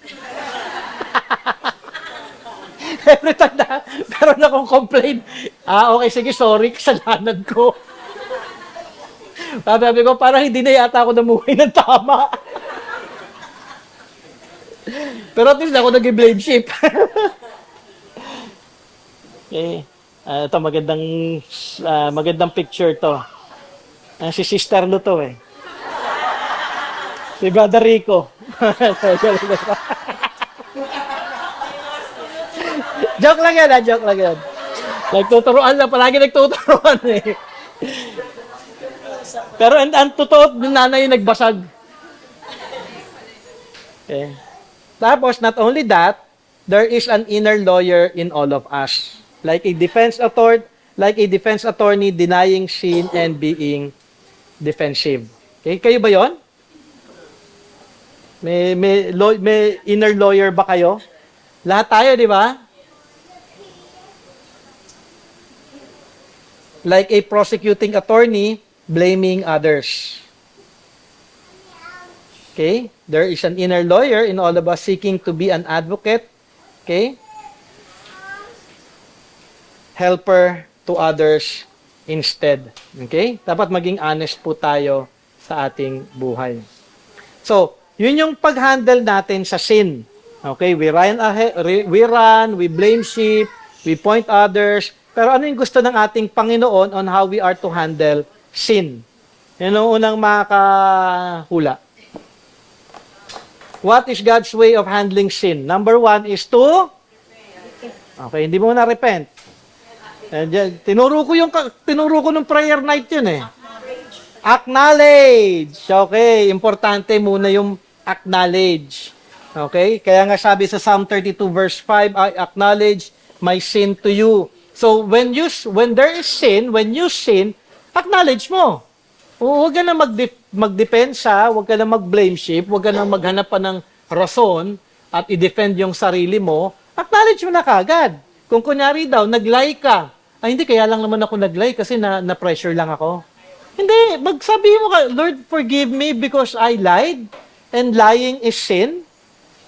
Every time na meron akong complaint, okay, sige, sorry, kasalanan ko. Sabi ko, parang hindi na yata ako namuhay ng tama. Pero at least ako nag-blame shift. Okay. Ito, magandang picture to. Si Sister Lu to eh. Si Brother Rico. Joke lang yan, joke lang yan. Nagtuturuan lang, palagi nagtuturuan eh. Pero ang totoo, yung nanay yung nagbasag. Okay. Tapos, not only that, there is an inner lawyer in all of us. Like a defense attorney denying sin and being defensive. Okay, kayo ba 'yon? May inner lawyer ba kayo? Lahat tayo, di ba? like a prosecuting attorney blaming others. Okay? There is an inner lawyer in all of us seeking to be an advocate. Okay? Helper to others instead. Okay? Dapat maging honest po tayo sa ating buhay. So, yun yung pag-handle natin sa sin. Okay? We run, we blame sheep, we point others. Pero ano yung gusto ng ating Panginoon on how we are to handle sin? Yun ang unang makahula. What is God's way of handling sin? Number 1 is to... Okay, hindi mo na-repent. Tinuro ko nung prayer night yun eh. Acknowledge. Okay, importante muna yung acknowledge. Okay, kaya nga sabi sa Psalm 32 verse 5, I acknowledge my sin to you. So, when there is sin, when you sin, acknowledge mo. Huwag ka na magdepensa, huwag ka na mag-blame sheep, huwag ka na maghanap pa ng rason at i-defend yung sarili mo. Acknowledge mo na kagad. Kung kunyari daw, nag-lie ka. Ay, hindi, kaya lang naman ako nag-lie kasi na-pressure lang ako. Hindi, magsabi mo ka, Lord, forgive me because I lied and lying is sin.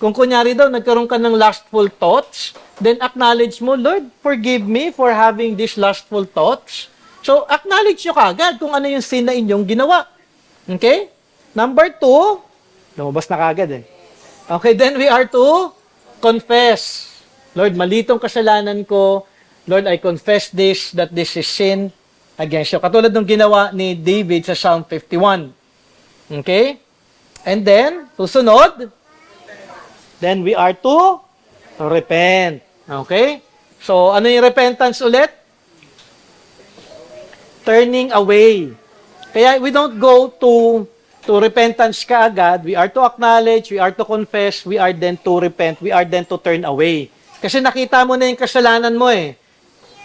Kung kunyari daw, nagkaroon ka ng lustful thoughts, then acknowledge mo, Lord, forgive me for having these lustful thoughts. So, acknowledge nyo kagad kung ano yung sin na inyong ginawa. Okay? Number 2, lumabas na kagad eh. Okay, then we are to confess. Lord, mali itong kasalanan ko. Lord, I confess that this is sin against you. Katulad ng ginawa ni David sa Psalm 51. Okay? And then, susunod, then we are to repent. Okay? So, ano yung repentance ulit? Turning away. Kaya we don't go to repentance kaagad. We are to acknowledge, we are to confess, we are then to repent, we are then to turn away. Kasi nakita mo na yung kasalanan mo eh.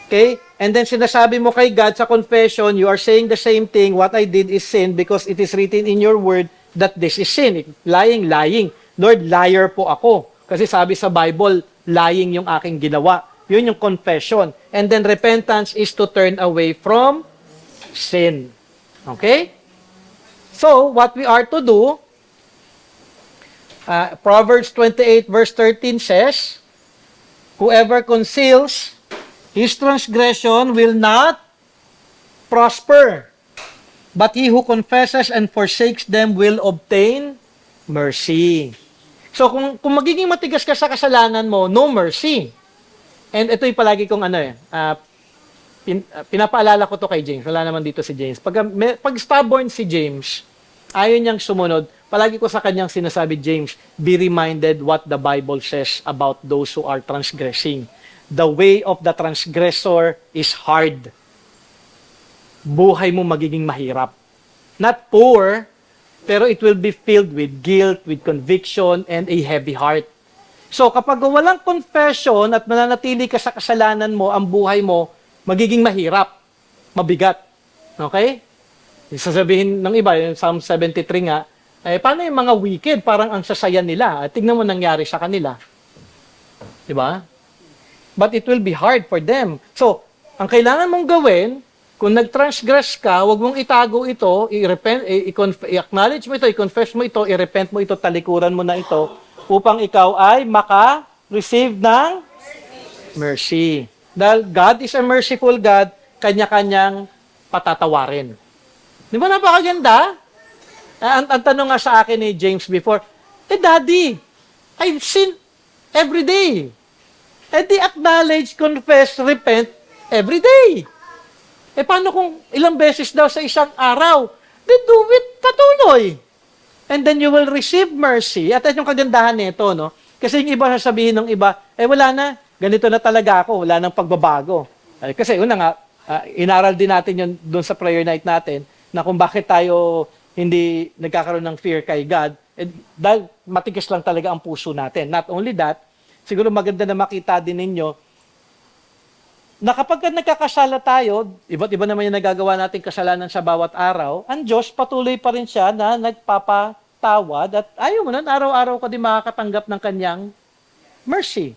Okay? And then sinasabi mo kay God sa confession, you are saying the same thing, what I did is sin because it is written in your word that this is sin. Lying. Lord, liar po ako. Kasi sabi sa Bible, lying yung aking ginawa. Yun yung confession. And then repentance is to turn away from sin. Okay? So, what we are to do, Proverbs 28 verse 13 says, whoever conceals his transgression will not prosper, but he who confesses and forsakes them will obtain mercy. So, kung magiging matigas ka sa kasalanan mo, no mercy. And ito yung palagi kong pinapaalala ko to kay James. Wala naman dito si James. Pag stubborn si James, ayaw niyang sumunod, palagi ko sa kanyang sinasabi, James, be reminded what the Bible says about those who are transgressing. The way of the transgressor is hard. Buhay mo magiging mahirap. Not poor, pero it will be filled with guilt, with conviction, and a heavy heart. So, kapag walang confession at mananatili ka sa kasalanan mo, ang buhay mo, magiging mahirap, mabigat. Okay? Sasabihin ng iba, yung Psalm 73 nga, paano yung mga wicked? Parang ang sasaya nila. Tignan mo nangyari sa kanila. Diba? But it will be hard for them. So, ang kailangan mong gawin, kung nag-transgress ka, huwag mong itago ito, i-acknowledge mo ito, i-confess mo ito, i-repent mo ito, talikuran mo na ito, upang ikaw ay maka-receive ng mercy. Dahil God is a merciful God, kanya-kanyang patatawarin. Di ba napakaganda? Ang tanong nga sa akin ni James before, Daddy, I sin every day. Di acknowledge, confess, repent every day. Paano kung ilang beses daw sa isang araw? Then do it patuloy. And then you will receive mercy. At yung kagandahan nito, no? Kasi yung iba sasabihin ng iba, wala na, ganito na talaga ako, wala nang pagbabago. Kasi una nga, inaral din natin yun doon sa prayer night natin, na kung bakit tayo hindi nagkakaroon ng fear kay God, dahil matigas lang talaga ang puso natin. Not only that, siguro maganda na makita din ninyo, na kapag nagkakasala tayo, iba't iba naman yung nagagawa nating kasalanan sa bawat araw, ang Diyos patuloy pa rin siya na nagpapatawad at ayaw mo nun, araw-araw ka din makakatanggap ng kanyang mercy.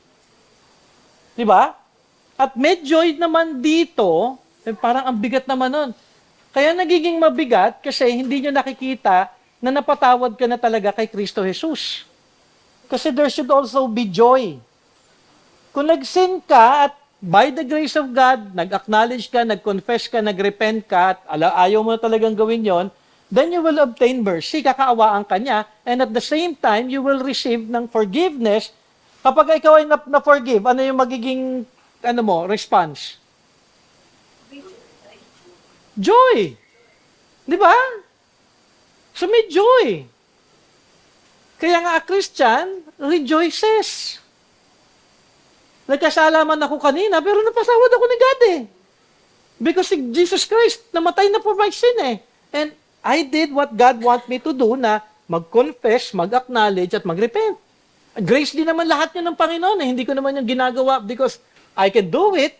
Di ba? At may joy naman dito, Parang ang bigat naman nun. Kaya nagiging mabigat kasi hindi nyo nakikita na napatawad ka na talaga kay Kristo Jesus. Kasi there should also be joy. Kung nag-sin ka at by the grace of God, nag-acknowledge ka, nag-confess ka, nag-repent ka, at ayaw mo na talagang gawin yon, then you will obtain mercy, kakaawaan ka niya, and at the same time, you will receive ng forgiveness. Kapag ikaw ay na-forgive, ano yung magiging response? Joy. Di ba? So may joy. Kaya nga a Christian rejoices. Nagkasala man ako kanina, pero napasawad ako ni God eh. Because si Jesus Christ, namatay na for my sin eh. And I did what God want me to do na mag-confess, mag-acknowledge, at mag-repent. Grace din naman lahat yun ng Panginoon eh. Hindi ko naman yung ginagawa because I can do it,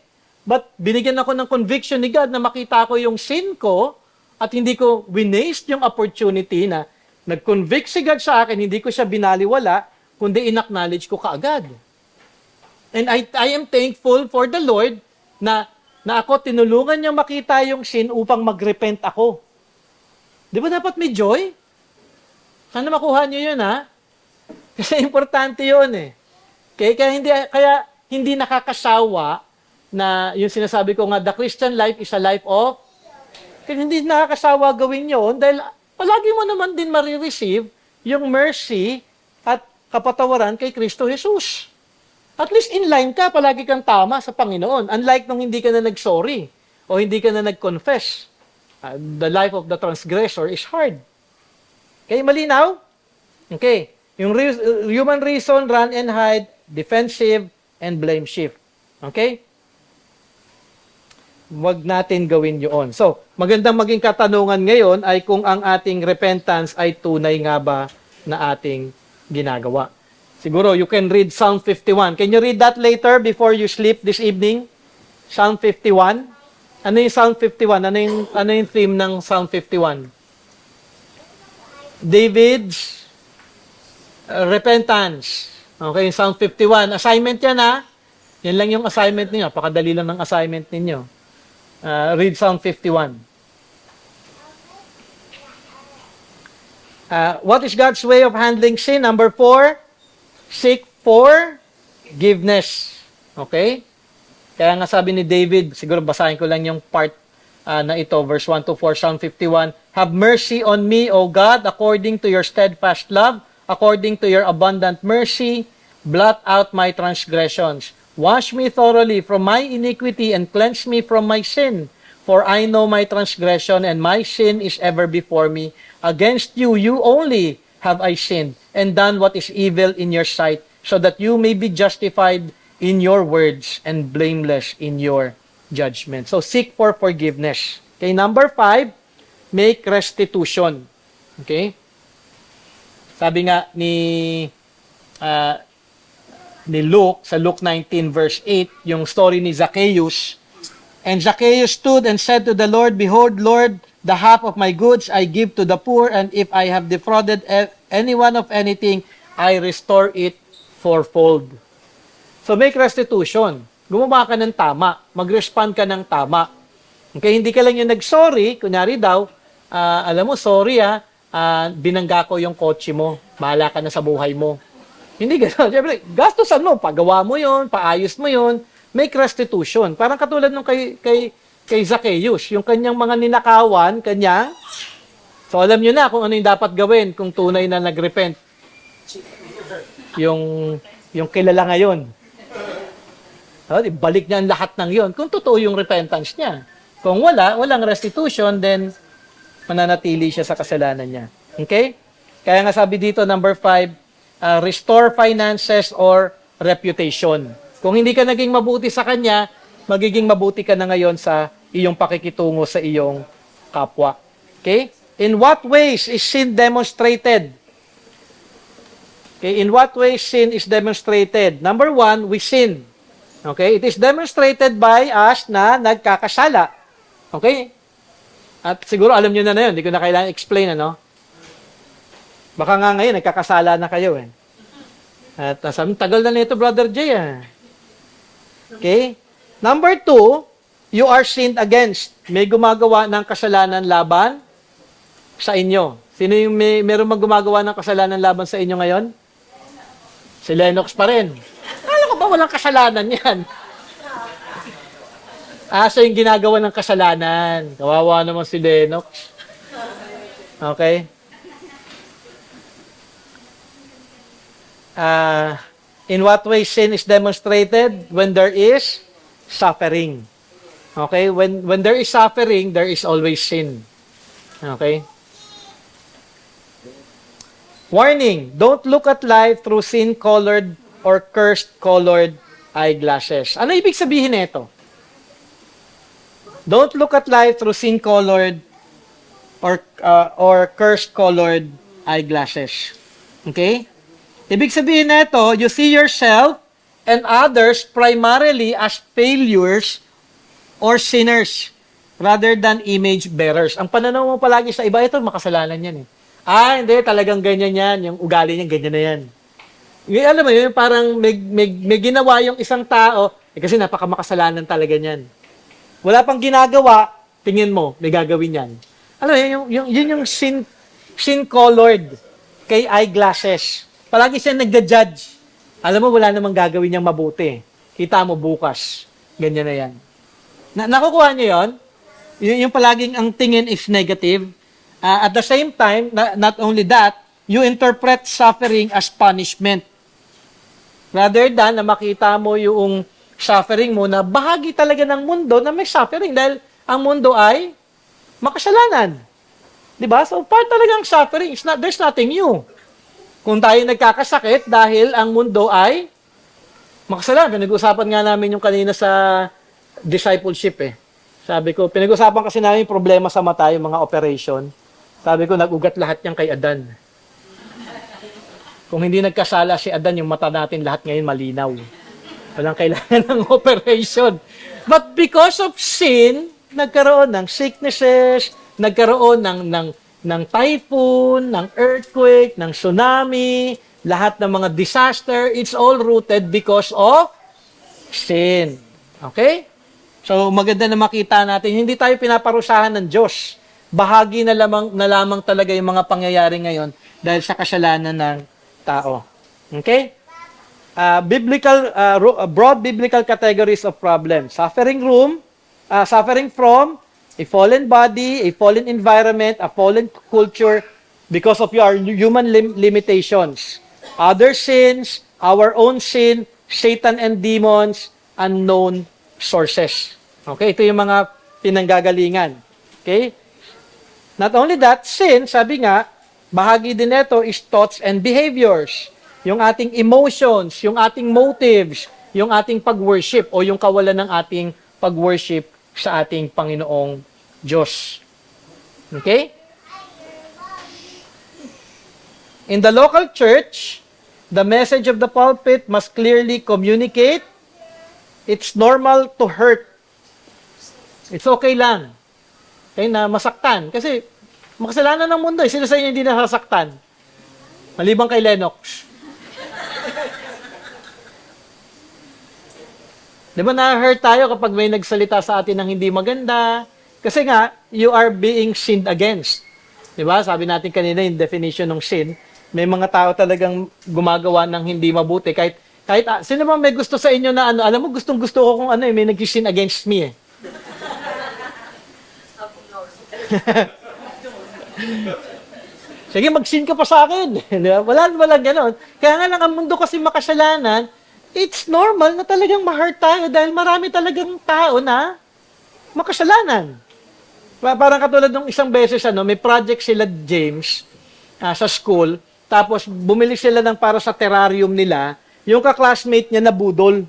but binigyan ako ng conviction ni God na makita ko yung sin ko at hindi ko winaste yung opportunity na nag-convict si God sa akin, hindi ko siya binaliwala, kundi in-acknowledge ko kaagad. And I am thankful for the Lord na ako tinulungan niya makita yung sin upang mag-repent ako. Di ba dapat may joy? Sana makuha niyo yun, ha? Kasi importante yun, eh. Kaya hindi nakakasawa na yung sinasabi ko nga, the Christian life is a life of... Kaya hindi nakakasawa gawin yun dahil palagi mo naman din marireceive yung mercy at kapatawaran kay Kristo Jesus. At least in line ka, palagi kang tama sa Panginoon. Unlike nung hindi ka na nag-sorry o hindi ka na nag-confess. The life of the transgressor is hard. Okay, malinaw? Okay. Yung human reason, run and hide, defensive, and blame shift. Okay? Wag natin gawin yun. So, magandang maging katanungan ngayon ay kung ang ating repentance ay tunay nga ba na ating ginagawa. Siguro, you can read Psalm 51. Can you read that later before you sleep this evening? Psalm 51. Ano yung Psalm 51? Ano yung theme ng Psalm 51? David's repentance. Okay, yung Psalm 51. Assignment yan, ha? Yan lang yung assignment ninyo. Pakadali lang ng assignment ninyo. Read Psalm 51. What is God's way of handling sin? Number 4, seek forgiveness. Okay? Kaya nga sabi ni David, siguro basahin ko lang yung part na ito, verse 1 to 4, Psalm 51. Have mercy on me, O God, according to your steadfast love, according to your abundant mercy, blot out my transgressions. Wash me thoroughly from my iniquity and cleanse me from my sin. For I know my transgression and my sin is ever before me. Against you, you only have I sinned and done what is evil in your sight, so that you may be justified in your words and blameless in your judgment. So seek for forgiveness. Okay, number 5, make restitution. Okay? Sabi nga ni Luke, sa Luke 19 verse 8, yung story ni Zacchaeus. And Zacchaeus stood and said to the Lord, Behold, Lord, the half of my goods I give to the poor, and if I have defrauded anyone of anything, I restore it fourfold. So make restitution. Gumawa ka ng tama. Mag-respond ka ng tama. Okay, hindi ka lang yung nag-sorry, kunyari daw, alam mo, sorry binangga ko yung kotse mo. Bahala ka na sa buhay mo. Hindi gano'n. Siyempre, gastusan mo. Pagawa mo yun, paayos mo yun. Make restitution. Parang katulad nung kay Zacchaeus, yung kanyang mga ninakawan, so alam nyo na kung ano yung dapat gawin kung tunay na nag-repent. Yung kilala ngayon. Balik niya ang lahat ng yon kung totoo yung repentance niya. Kung walang restitution, then mananatili siya sa kasalanan niya. Okay? Kaya nga sabi dito, number 5, restore finances or reputation. Kung hindi ka naging mabuti sa kanya, magiging mabuti ka na ngayon sa iyong pakikitungo sa iyong kapwa. Okay? In what ways is sin demonstrated? Okay, in what ways sin is demonstrated? Number 1, we sin. Okay? It is demonstrated by us na nagkakasala. Okay? At siguro alam nyo na yun. Hindi ko na kailangan explain, ano? Baka nga ngayon, nagkakasala na kayo, eh. At sabi, tagal na nito, Brother Jay, ah. Okay? Number 2, you are sinned against. May gumagawa ng kasalanan laban sa inyo. Sino yung meron mang gumagawa ng kasalanan laban sa inyo ngayon? Si Lennox pa rin. Akala ko ba walang kasalanan yan? So yung ginagawa ng kasalanan. Kawawa naman si Lennox. Okay? In what way sin is demonstrated? When there is suffering. Okay? When there is suffering, there is always sin. Okay? Warning, don't look at life through sin-colored or cursed-colored eyeglasses. Ano ibig sabihin nito? Don't look at life through sin-colored or cursed-colored eyeglasses. Okay? Ibig sabihin nito, you see yourself and others primarily as failures or sinners rather than image bearers. Ang pananaw mo palagi sa iba, ito makasalanan yan eh. Hindi, talagang ganyan yan. Yung ugali niya, ganyan na yan. Alam mo yun, parang may ginawa yung isang tao, kasi napakamakasalanan talaga niyan. Wala pang ginagawa, tingin mo, may gagawin yan. Alam mo yun yung sin-colored kay eyeglasses. Palagi siya nagda-judge. Alam mo, wala namang gagawin niyang mabuti. Kita mo bukas. Ganyan na yan. Nakukuha niyo yun? Yung palaging ang tingin is negative. At the same time, not only that, you interpret suffering as punishment. Rather than na makita mo yung suffering mo na bahagi talaga ng mundo na may suffering dahil ang mundo ay makasalanan. Diba? So, part talagang suffering. There's nothing new. Kung tayo nagkakasakit dahil ang mundo ay makasalanan. Pinag-usapan nga namin yung kanina sa discipleship eh. Sabi ko, pinag-usapan kasi namin yung problema sa mata, yung mga operation. Sabi ko, nag-ugat lahat yan kay Adan. Kung hindi nagkasala si Adan, yung mata natin lahat ngayon malinaw. Walang kailangan ng operation. But because of sin, nagkaroon ng sicknesses, nagkaroon ng typhoon, ng earthquake, ng tsunami, lahat ng mga disaster, it's all rooted because of sin. Okay? So, maganda na makita natin, hindi tayo pinaparusahan ng Diyos. Bahagi na lamang talaga yung mga pangyayari ngayon dahil sa kasalanan ng tao. Okay? Broad biblical categories of problems. Suffering from a fallen body, a fallen environment, a fallen culture because of your human limitations. Other sins, our own sin, Satan and demons, unknown sources. Okay, ito yung mga pinanggagalingan. Okay? Not only that, sin, sabi nga, bahagi din ito is thoughts and behaviors. Yung ating emotions, yung ating motives, yung ating pag-worship o yung kawalan ng ating pag-worship sa ating Panginoong Diyos. Okay? In the local church, the message of the pulpit must clearly communicate it's normal to hurt. It's okay lang. Okay, na masaktan. Kasi makasalanan ng mundo. Sila sa inyo hindi nasasaktan. Maliban kay Lennox. Di ba na-hurt tayo kapag may nagsalita sa atin ng hindi maganda? Kasi nga, you are being sinned against. Di ba? Sabi natin kanina yung definition ng sin. May mga tao talagang gumagawa ng hindi mabuti. Kahit sino man may gusto sa inyo na alam mo, gustong-gusto ko kung may nag-sin against me eh. Sige, mag-sin ka pa sa akin. Walang ganon. Kaya nga lang, ang mundo kasi makasalanan, it's normal na talagang ma-hurt tayo dahil marami talagang tao na makasalanan. Parang katulad ng isang beses, may project sila, James, sa school, tapos bumili sila ng para sa terrarium nila, yung ka-classmate niya na budol.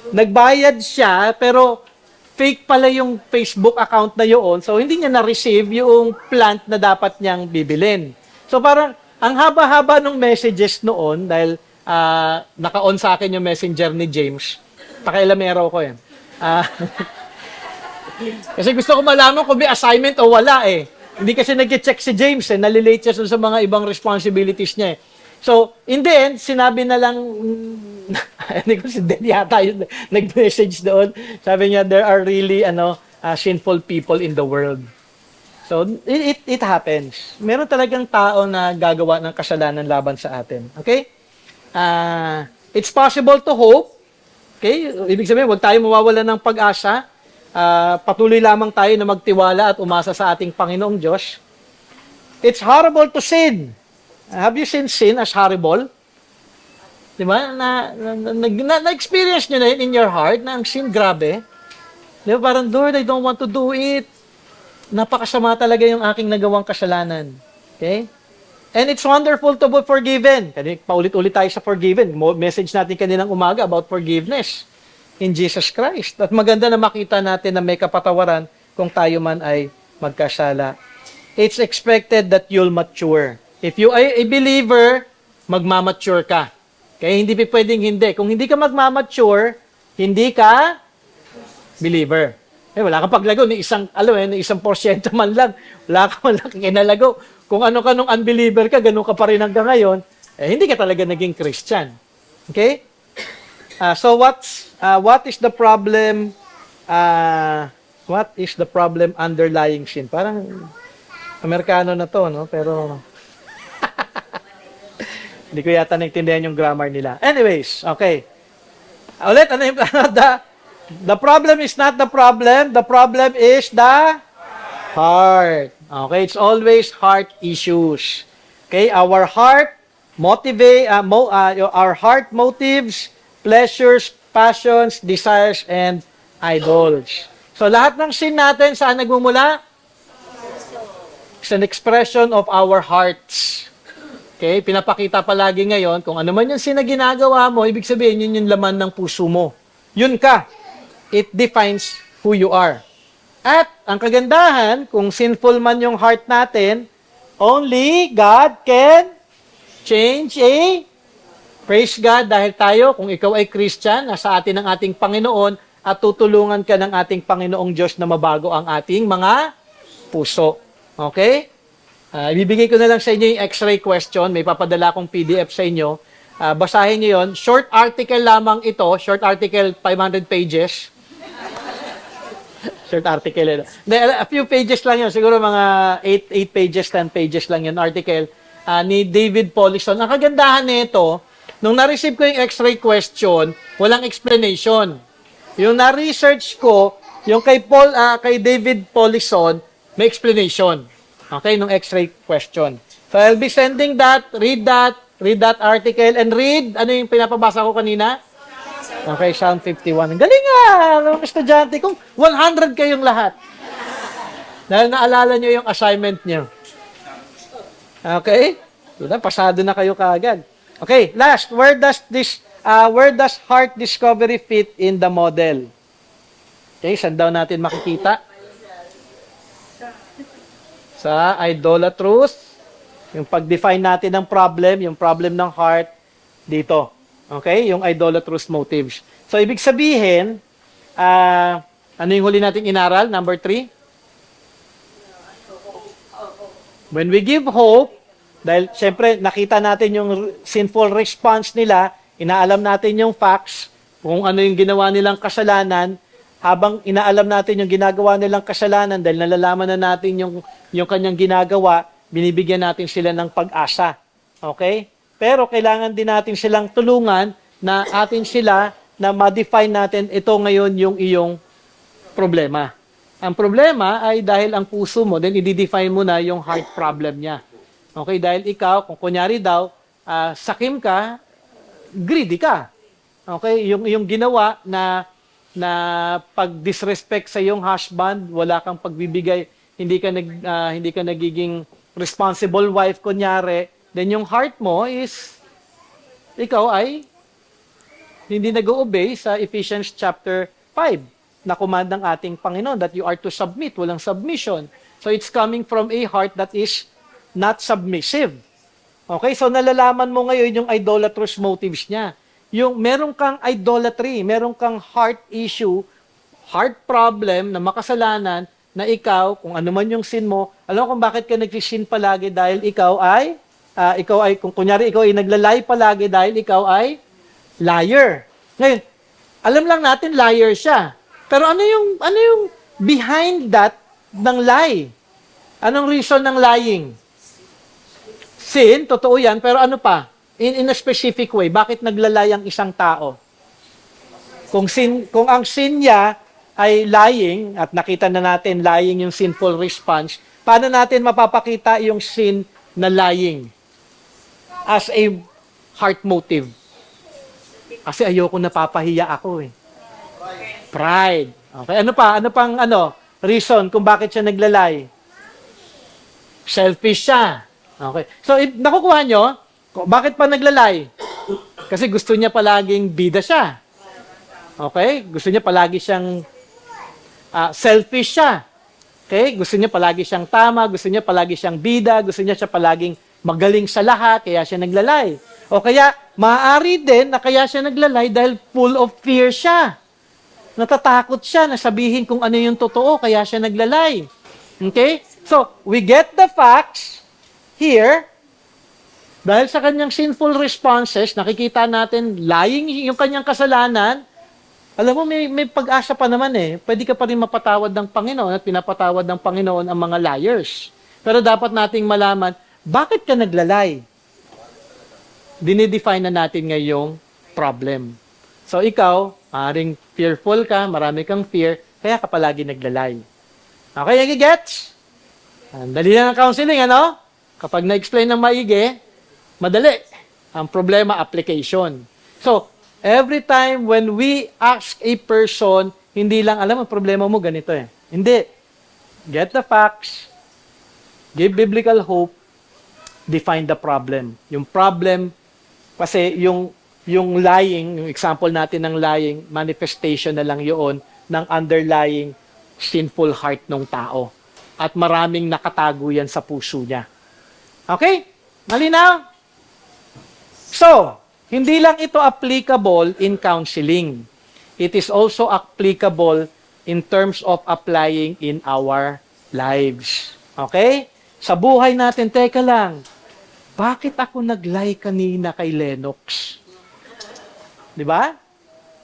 Nagbayad siya, pero fake pala yung Facebook account na yun, so hindi niya na-receive yung plant na dapat niyang bibilin. So parang, ang haba-haba ng messages noon, dahil naka-on sa akin yung messenger ni James, pakailamero ko yan. Kasi gusto ko malaman kung may assignment o wala eh. Hindi kasi nag-check si James nalilate siya sa mga ibang responsibilities niya eh. So, in the end, sinabi na lang, hindi ko si Del yata yung nag-message doon. Sabi niya, there are really sinful people in the world. So, it happens. Meron talagang tao na gagawa ng kasalanan laban sa atin. Okay? It's possible to hope. Okay? Ibig sabihin, huwag tayo mawawala ng pag-asa. Patuloy lamang tayo na magtiwala at umasa sa ating Panginoong Diyos. It's horrible to sin. Have you seen sin as horrible? Di ba? Na-experience nyo na yun in your heart na ang sin grabe. Di ba? Parang, Lord, I don't want to do it. Napakasama talaga yung aking nagawang kasalanan. Okay? And it's wonderful to be forgiven. Paulit-ulit tayo sa forgiven. Message natin kaninang umaga about forgiveness in Jesus Christ. At maganda na makita natin na may kapatawaran kung tayo man ay magkasala. It's expected that you'll mature. If you are a believer, magmamature ka. Kaya hindi pwedeng hindi. Kung hindi ka magmamature, hindi ka believer. Wala kang paglago ni isang, ni 1% man lang. Wala ka man lang kinalago. Kung ano ka nung unbeliever ka, ganun ka pa rin hanggang ngayon, hindi ka talaga naging Christian. Okay? So what is the problem? What is the problem underlying sin? Parang Amerikano na to, no? Pero hindi ko yata naintindihan yung grammar nila. Anyways, okay. Ulit, the problem is not the problem. The problem is the heart. Okay, it's always heart issues. Okay, our heart our heart motives, pleasures, passions, desires, and idols. So lahat ng sin natin, saan nagmumula? It's an expression of our hearts. Okay, pinapakita palagi ngayon, kung ano man yung sin na ginagawa mo, ibig sabihin, yun yung laman ng puso mo. Yun ka. It defines who you are. At ang kagandahan, kung sinful man yung heart natin, only God can change praise God dahil tayo, kung ikaw ay Christian, nasa atin ang ating Panginoon at tutulungan ka ng ating Panginoong Diyos na mabago ang ating mga puso. Okay? Ibibigay ko na lang sa inyo yung x-ray question. May papadala akong PDF sa inyo. Basahin nyo yun. Short article lamang ito. Short article, 500 pages. Short article. A few pages lang yun. Siguro mga 8 pages, 10 pages lang yun. Article ni David Paulison. Ang kagandahan nito, nung na-receive ko yung x-ray question, walang explanation. Yung na-research ko, yung kay David Paulison, may explanation. Okay, nung x-ray question. So I'll be sending that, read that article, and read, ano yung pinapabasa ko kanina? Okay, Psalm 51. Galing nga, mga estudyante, kung 100 kayong lahat. Dahil naalala nyo yung assignment nyo. Okay? Pasado na kayo kaagad. Okay, last, where does heart discovery fit in the model? Okay, saan daw natin makikita? Sa idolatrous, yung pag-define natin ng problem, yung problem ng heart, dito. Okay? Yung idolatrous motives. So, ibig sabihin, ano yung huli nating inaral? Number 3? When we give hope, dahil syempre nakita natin yung sinful response nila, inaalam natin yung facts, kung ano yung ginawa nilang kasalanan, habang inaalam natin yung ginagawa nilang kasalanan, dahil nalalaman na natin yung kanyang ginagawa, binibigyan natin sila ng pag-asa. Okay? Pero kailangan din natin silang tulungan na atin sila na ma-define natin ito ngayon yung iyong problema. Ang problema ay dahil ang puso mo, then i-define mo na yung heart problem niya. Okay? Dahil ikaw, kung kunyari daw, sakim ka, greedy ka. Okay? Yung ginawa na pag-disrespect sa iyong husband, wala kang pagbibigay, hindi ka nagiging responsible wife kunyari, then yung heart mo is ikaw ay hindi nag-o-obey sa Ephesians chapter 5 na command ng ating Panginoon that you are to submit, walang submission. So it's coming from a heart that is not submissive. Okay, so nalalaman mo ngayon yung idolatrous motives niya. Yung meron kang idolatry, meron kang heart issue, heart problem na makasalanan na ikaw, kung ano man yung sin mo, alam kung bakit ka nagsisin palagi dahil ikaw ay kung kunyari ikaw ay naglalay palagi dahil ikaw ay liar. Ngayon, alam lang natin liar siya. Pero ano yung behind that ng lie? Anong reason ng lying? Sin, totoo yan, pero ano pa? In a specific way, bakit naglalay ang isang tao? Kung ang sin niya ay lying, at nakita na natin lying yung sinful response, paano natin mapapakita yung sin na lying? As a heart motive. Kasi ayoko napapahiya ako eh. Pride. Okay, ano pa? Ano pang reason kung bakit siya naglalay? Selfish siya. Okay. So, nakukuha nyo, bakit pa naglalay? Kasi gusto niya palaging bida siya. Okay? Gusto niya palagi siyang selfish siya. Okay? Gusto niya palagi siyang tama, gusto niya palagi siyang bida, gusto niya siya palaging magaling sa lahat, kaya siya naglalay. O kaya, maaari din na kaya siya naglalay dahil full of fear siya. Natatakot siya na sabihin kung ano yung totoo, kaya siya naglalay. Okay? So, we get the facts here. Dahil sa kanyang sinful responses, nakikita natin lying yung kanyang kasalanan. Alam mo, may pag-asa pa naman eh. Pwede ka pa rin mapatawad ng Panginoon at pinapatawad ng Panginoon ang mga liars. Pero dapat nating malaman, bakit ka naglalay? Dinidefine na natin ngayong problem. So ikaw, maaaring fearful ka, marami kang fear, kaya ka palagi naglalay. Okay, nagigets? Dali lang ang counseling, ano? Kapag na-explain ng maigi, madali. Ang problema, application. So, every time when we ask a person, hindi lang, alam mo, problema mo ganito eh. Hindi. Get the facts, give biblical hope, define the problem. Yung problem, kasi yung lying, yung example natin ng lying, manifestation na lang yun ng underlying sinful heart ng tao. At maraming nakatago yan sa puso niya. Okay? Malinaw? So, hindi lang ito applicable in counseling. It is also applicable in terms of applying in our lives. Okay? Sa buhay natin, teka lang, bakit ako nag-lie kanina kay Lennox? Di ba?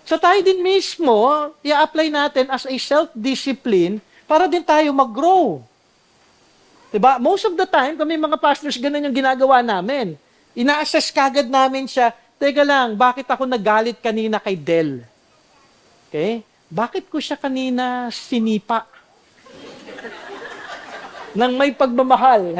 So tayo din mismo, i-apply natin as a self-discipline para din tayo mag-grow. Di ba? Most of the time, kami mga pastors, ganun yung ginagawa namin. Ina-assess kagad namin siya, teka lang, bakit ako nagalit kanina kay Del? Okay? Bakit ko siya kanina sinipa? Nang may pagmamahal.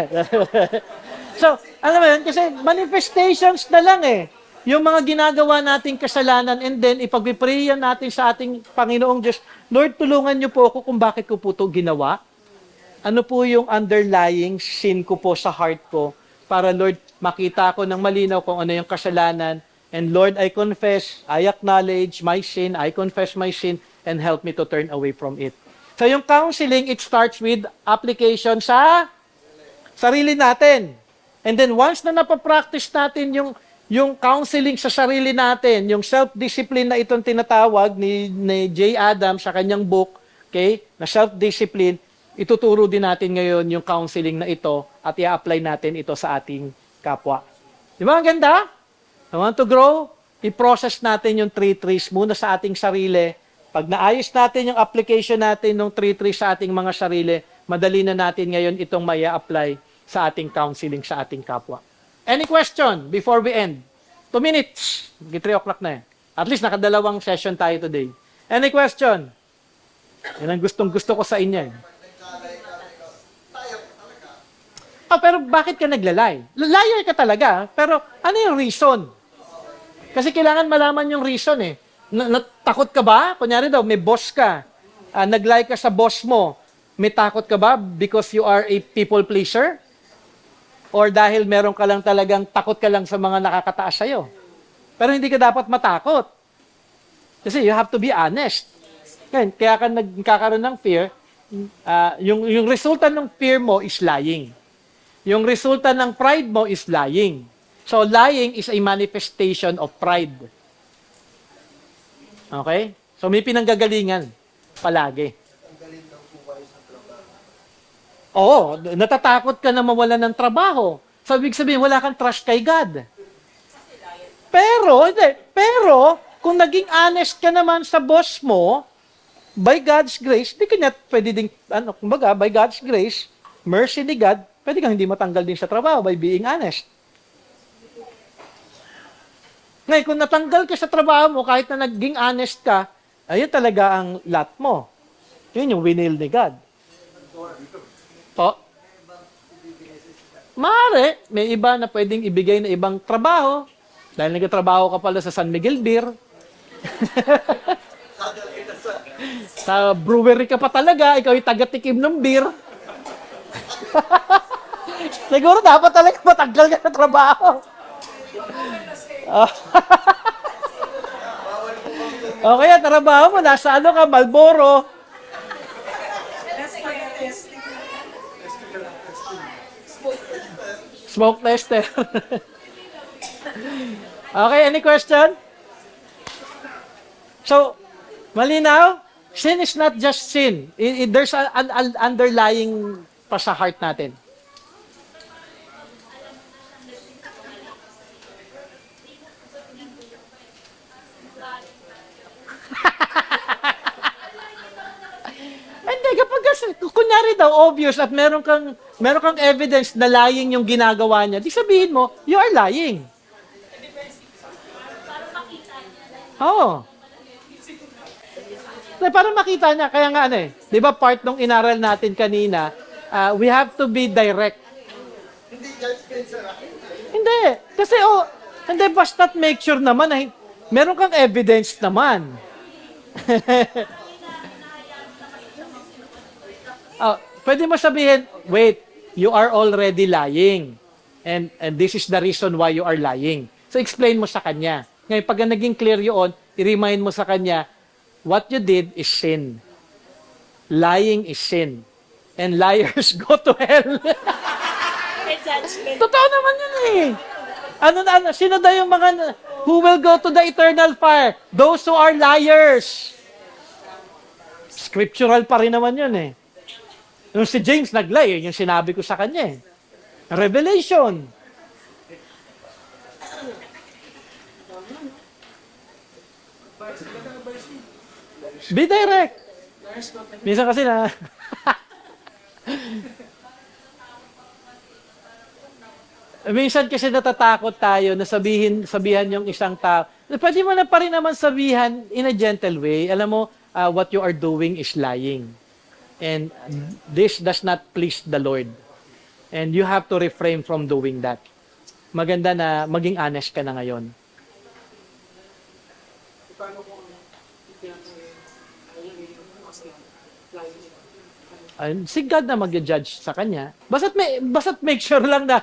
So, alam mo yun, kasi manifestations na lang eh. Yung mga ginagawa nating kasalanan and then ipagpiprayan natin sa ating Panginoong Diyos, Lord, tulungan niyo po ako kung bakit ko po ito ginawa. Ano po yung underlying sin ko po sa heart ko para, Lord, makita ko ng malinaw kung ano yung kasalanan. And Lord, I confess, I acknowledge my sin, I confess my sin, and help me to turn away from it. So yung counseling, it starts with application sa sarili natin. And then once na napapractice natin yung counseling sa sarili natin, yung self-discipline na itong tinatawag ni J. Adams sa kanyang book, okay, na self-discipline, ituturo din natin ngayon yung counseling na ito at i-apply natin ito sa ating kapwa. Di ba ang ganda? I want to grow, i-process natin yung 3 trees muna sa ating sarili. Pag naayos natin yung application natin ng 3 trees sa ating mga sarili, madali na natin ngayon itong maya-apply sa ating counseling sa ating kapwa. Any question before we end? 2 minutes. 3 o'clock na eh. At least nakadalawang session tayo today. Any question? Yan ang gustong-gusto ko sa inyo. Pero bakit ka naglalay? Liar ka talaga, pero ano yung reason? Kasi kailangan malaman yung reason eh. Natakot ka ba? Kunyari daw, may boss ka. Nag-lie ka sa boss mo. May takot ka ba because you are a people pleaser? Or dahil meron ka lang talagang takot ka lang sa mga nakakataas sa'yo? Pero hindi ka dapat matakot. Kasi you have to be honest. Kaya ka nagkakaroon ng fear, yung resulta ng fear mo is lying. Yung resulta ng pride mo is lying. So lying is a manifestation of pride. Okay? So may pinanggagalingan palagi. Oo, natatakot ka na mawalan ng trabaho. So, ibig sabihin, wala kang trust kay God. Pero, kung naging honest ka naman sa boss mo, by God's grace, di kanya pwede ding, kumbaga, by God's grace, mercy ni God, pwede kang hindi matanggal din sa trabaho by being honest. Ngayon, kung natanggal ka sa trabaho mo, kahit na naging honest ka, ayun talaga ang lot mo. Yun yung winil ni God. Po? Maaari, may iba na pwedeng ibigay na ibang trabaho. Dahil nagtatrabaho ka pala sa San Miguel Beer. Sa brewery ka pa talaga, ikaw yung taga-tikim ng beer. Siguro dapat talaga matanggal ka sa trabaho. O kaya trabaho mo, nasa ano ka, Marlboro. Smoke tester. Okay, any question? So, malinaw? Sin is not just sin. There's an underlying pa sa heart natin. Hindi, kapag kunyari daw obvious at meron kang evidence na lying yung ginagawa niya, di sabihin mo, you are lying. Oo. Para makita niya, kaya nga di ba part nung inaral natin kanina, we have to be direct. Hindi judgment sa Hindi. Kasi hindi, basta't make sure naman na meron kang evidence naman. Pwede mo sabihin, wait, you are already lying. And this is the reason why you are lying. So explain mo sa kanya. Ngayon, pag naging clear yun, i-remind mo sa kanya, what you did is sin. Lying is sin. And liars go to hell. Totoo naman yun eh. Sino daw yung mga, who will go to the eternal fire? Those who are liars. Scriptural pa rin naman yun eh. Nung si James nag-lie, yung sinabi ko sa kanya eh. Revelation. Be direct. Minsan kasi na... Minsan kasi natatakot tayo na sabihan yung isang tao. Pwede mo na pa rin naman sabihan in a gentle way. Alam mo, what you are doing is lying. And this does not please the Lord. And you have to refrain from doing that. Maganda na maging honest ka na ngayon. Si God na mag-judge sa kanya. Basta't make sure lang na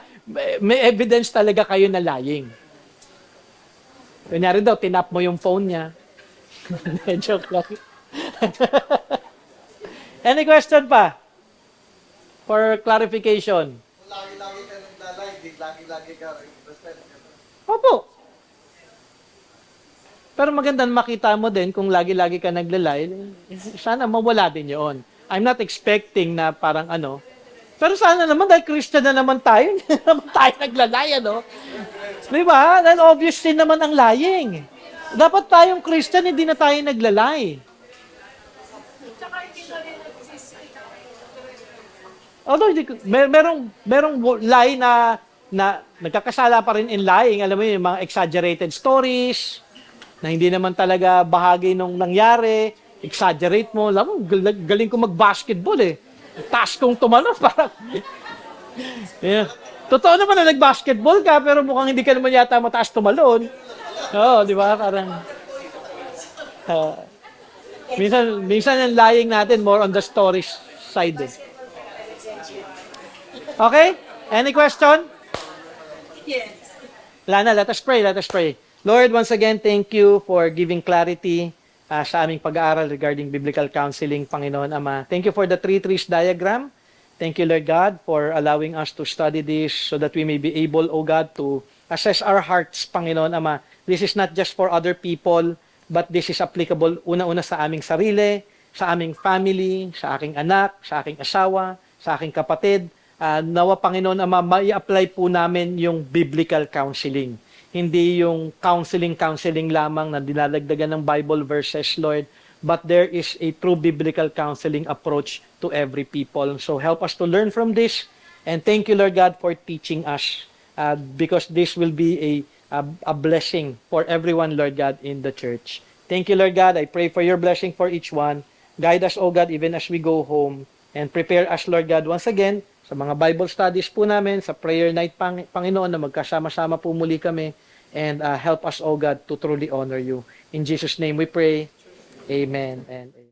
may evidence talaga kayo na lying. Kunyari daw, tinap mo yung phone niya. Joke lang. Any question pa? For clarification. Lagi-lagi ka naglalay, lagi-lagi ka respect. Opo. Pero maganda makita mo din kung lagi-lagi ka naglalay, sana mawala din yun. I'm not expecting na parang pero sana naman dahil Christian na naman tayo, hindi naman tayo naglalay, Di ba? Dahil obvious din naman ang lying. Dapat tayong Christian, hindi na tayo naglalay. Although, merong lie na nagkakasala pa rin in lying. Alam mo yun, yung mga exaggerated stories, na hindi naman talaga bahagi nung nangyari, exaggerate mo. Alam mo, galing ko mag-basketball eh. Taas kong tumalon, parang... Yeah. Totoo naman na nag-basketball ka, pero mukhang hindi ka naman yata mataas tumalon. Oo, di ba? Parang... minsan yung lying natin more on the story side eh. Okay? Any question? Yes. Lana, let us pray. Lord, once again, thank you for giving clarity sa aming pag-aaral regarding biblical counseling, Panginoon Ama. Thank you for the three trees diagram. Thank you, Lord God, for allowing us to study this so that we may be able, O God, to assess our hearts, Panginoon Ama. This is not just for other people, but this is applicable una-una sa aming sarili, sa aming family, sa aking anak, sa aking asawa, sa aking kapatid, nawa Panginoon Ama, mai-apply po namin yung biblical counseling. Hindi yung counseling lamang na dinadagdagan ng Bible verses, Lord, but there is a true biblical counseling approach to every people. So help us to learn from this, and thank you, Lord God, for teaching us, because this will be a blessing for everyone, Lord God, in the church. Thank you, Lord God. I pray for your blessing for each one. Guide us, O God, even as we go home, and prepare us, Lord God, once again, sa mga Bible studies po namin, sa prayer night, Panginoon, na magkasama-sama po muli kami, and help us, O God, to truly honor you. In Jesus' name we pray. Amen and amen.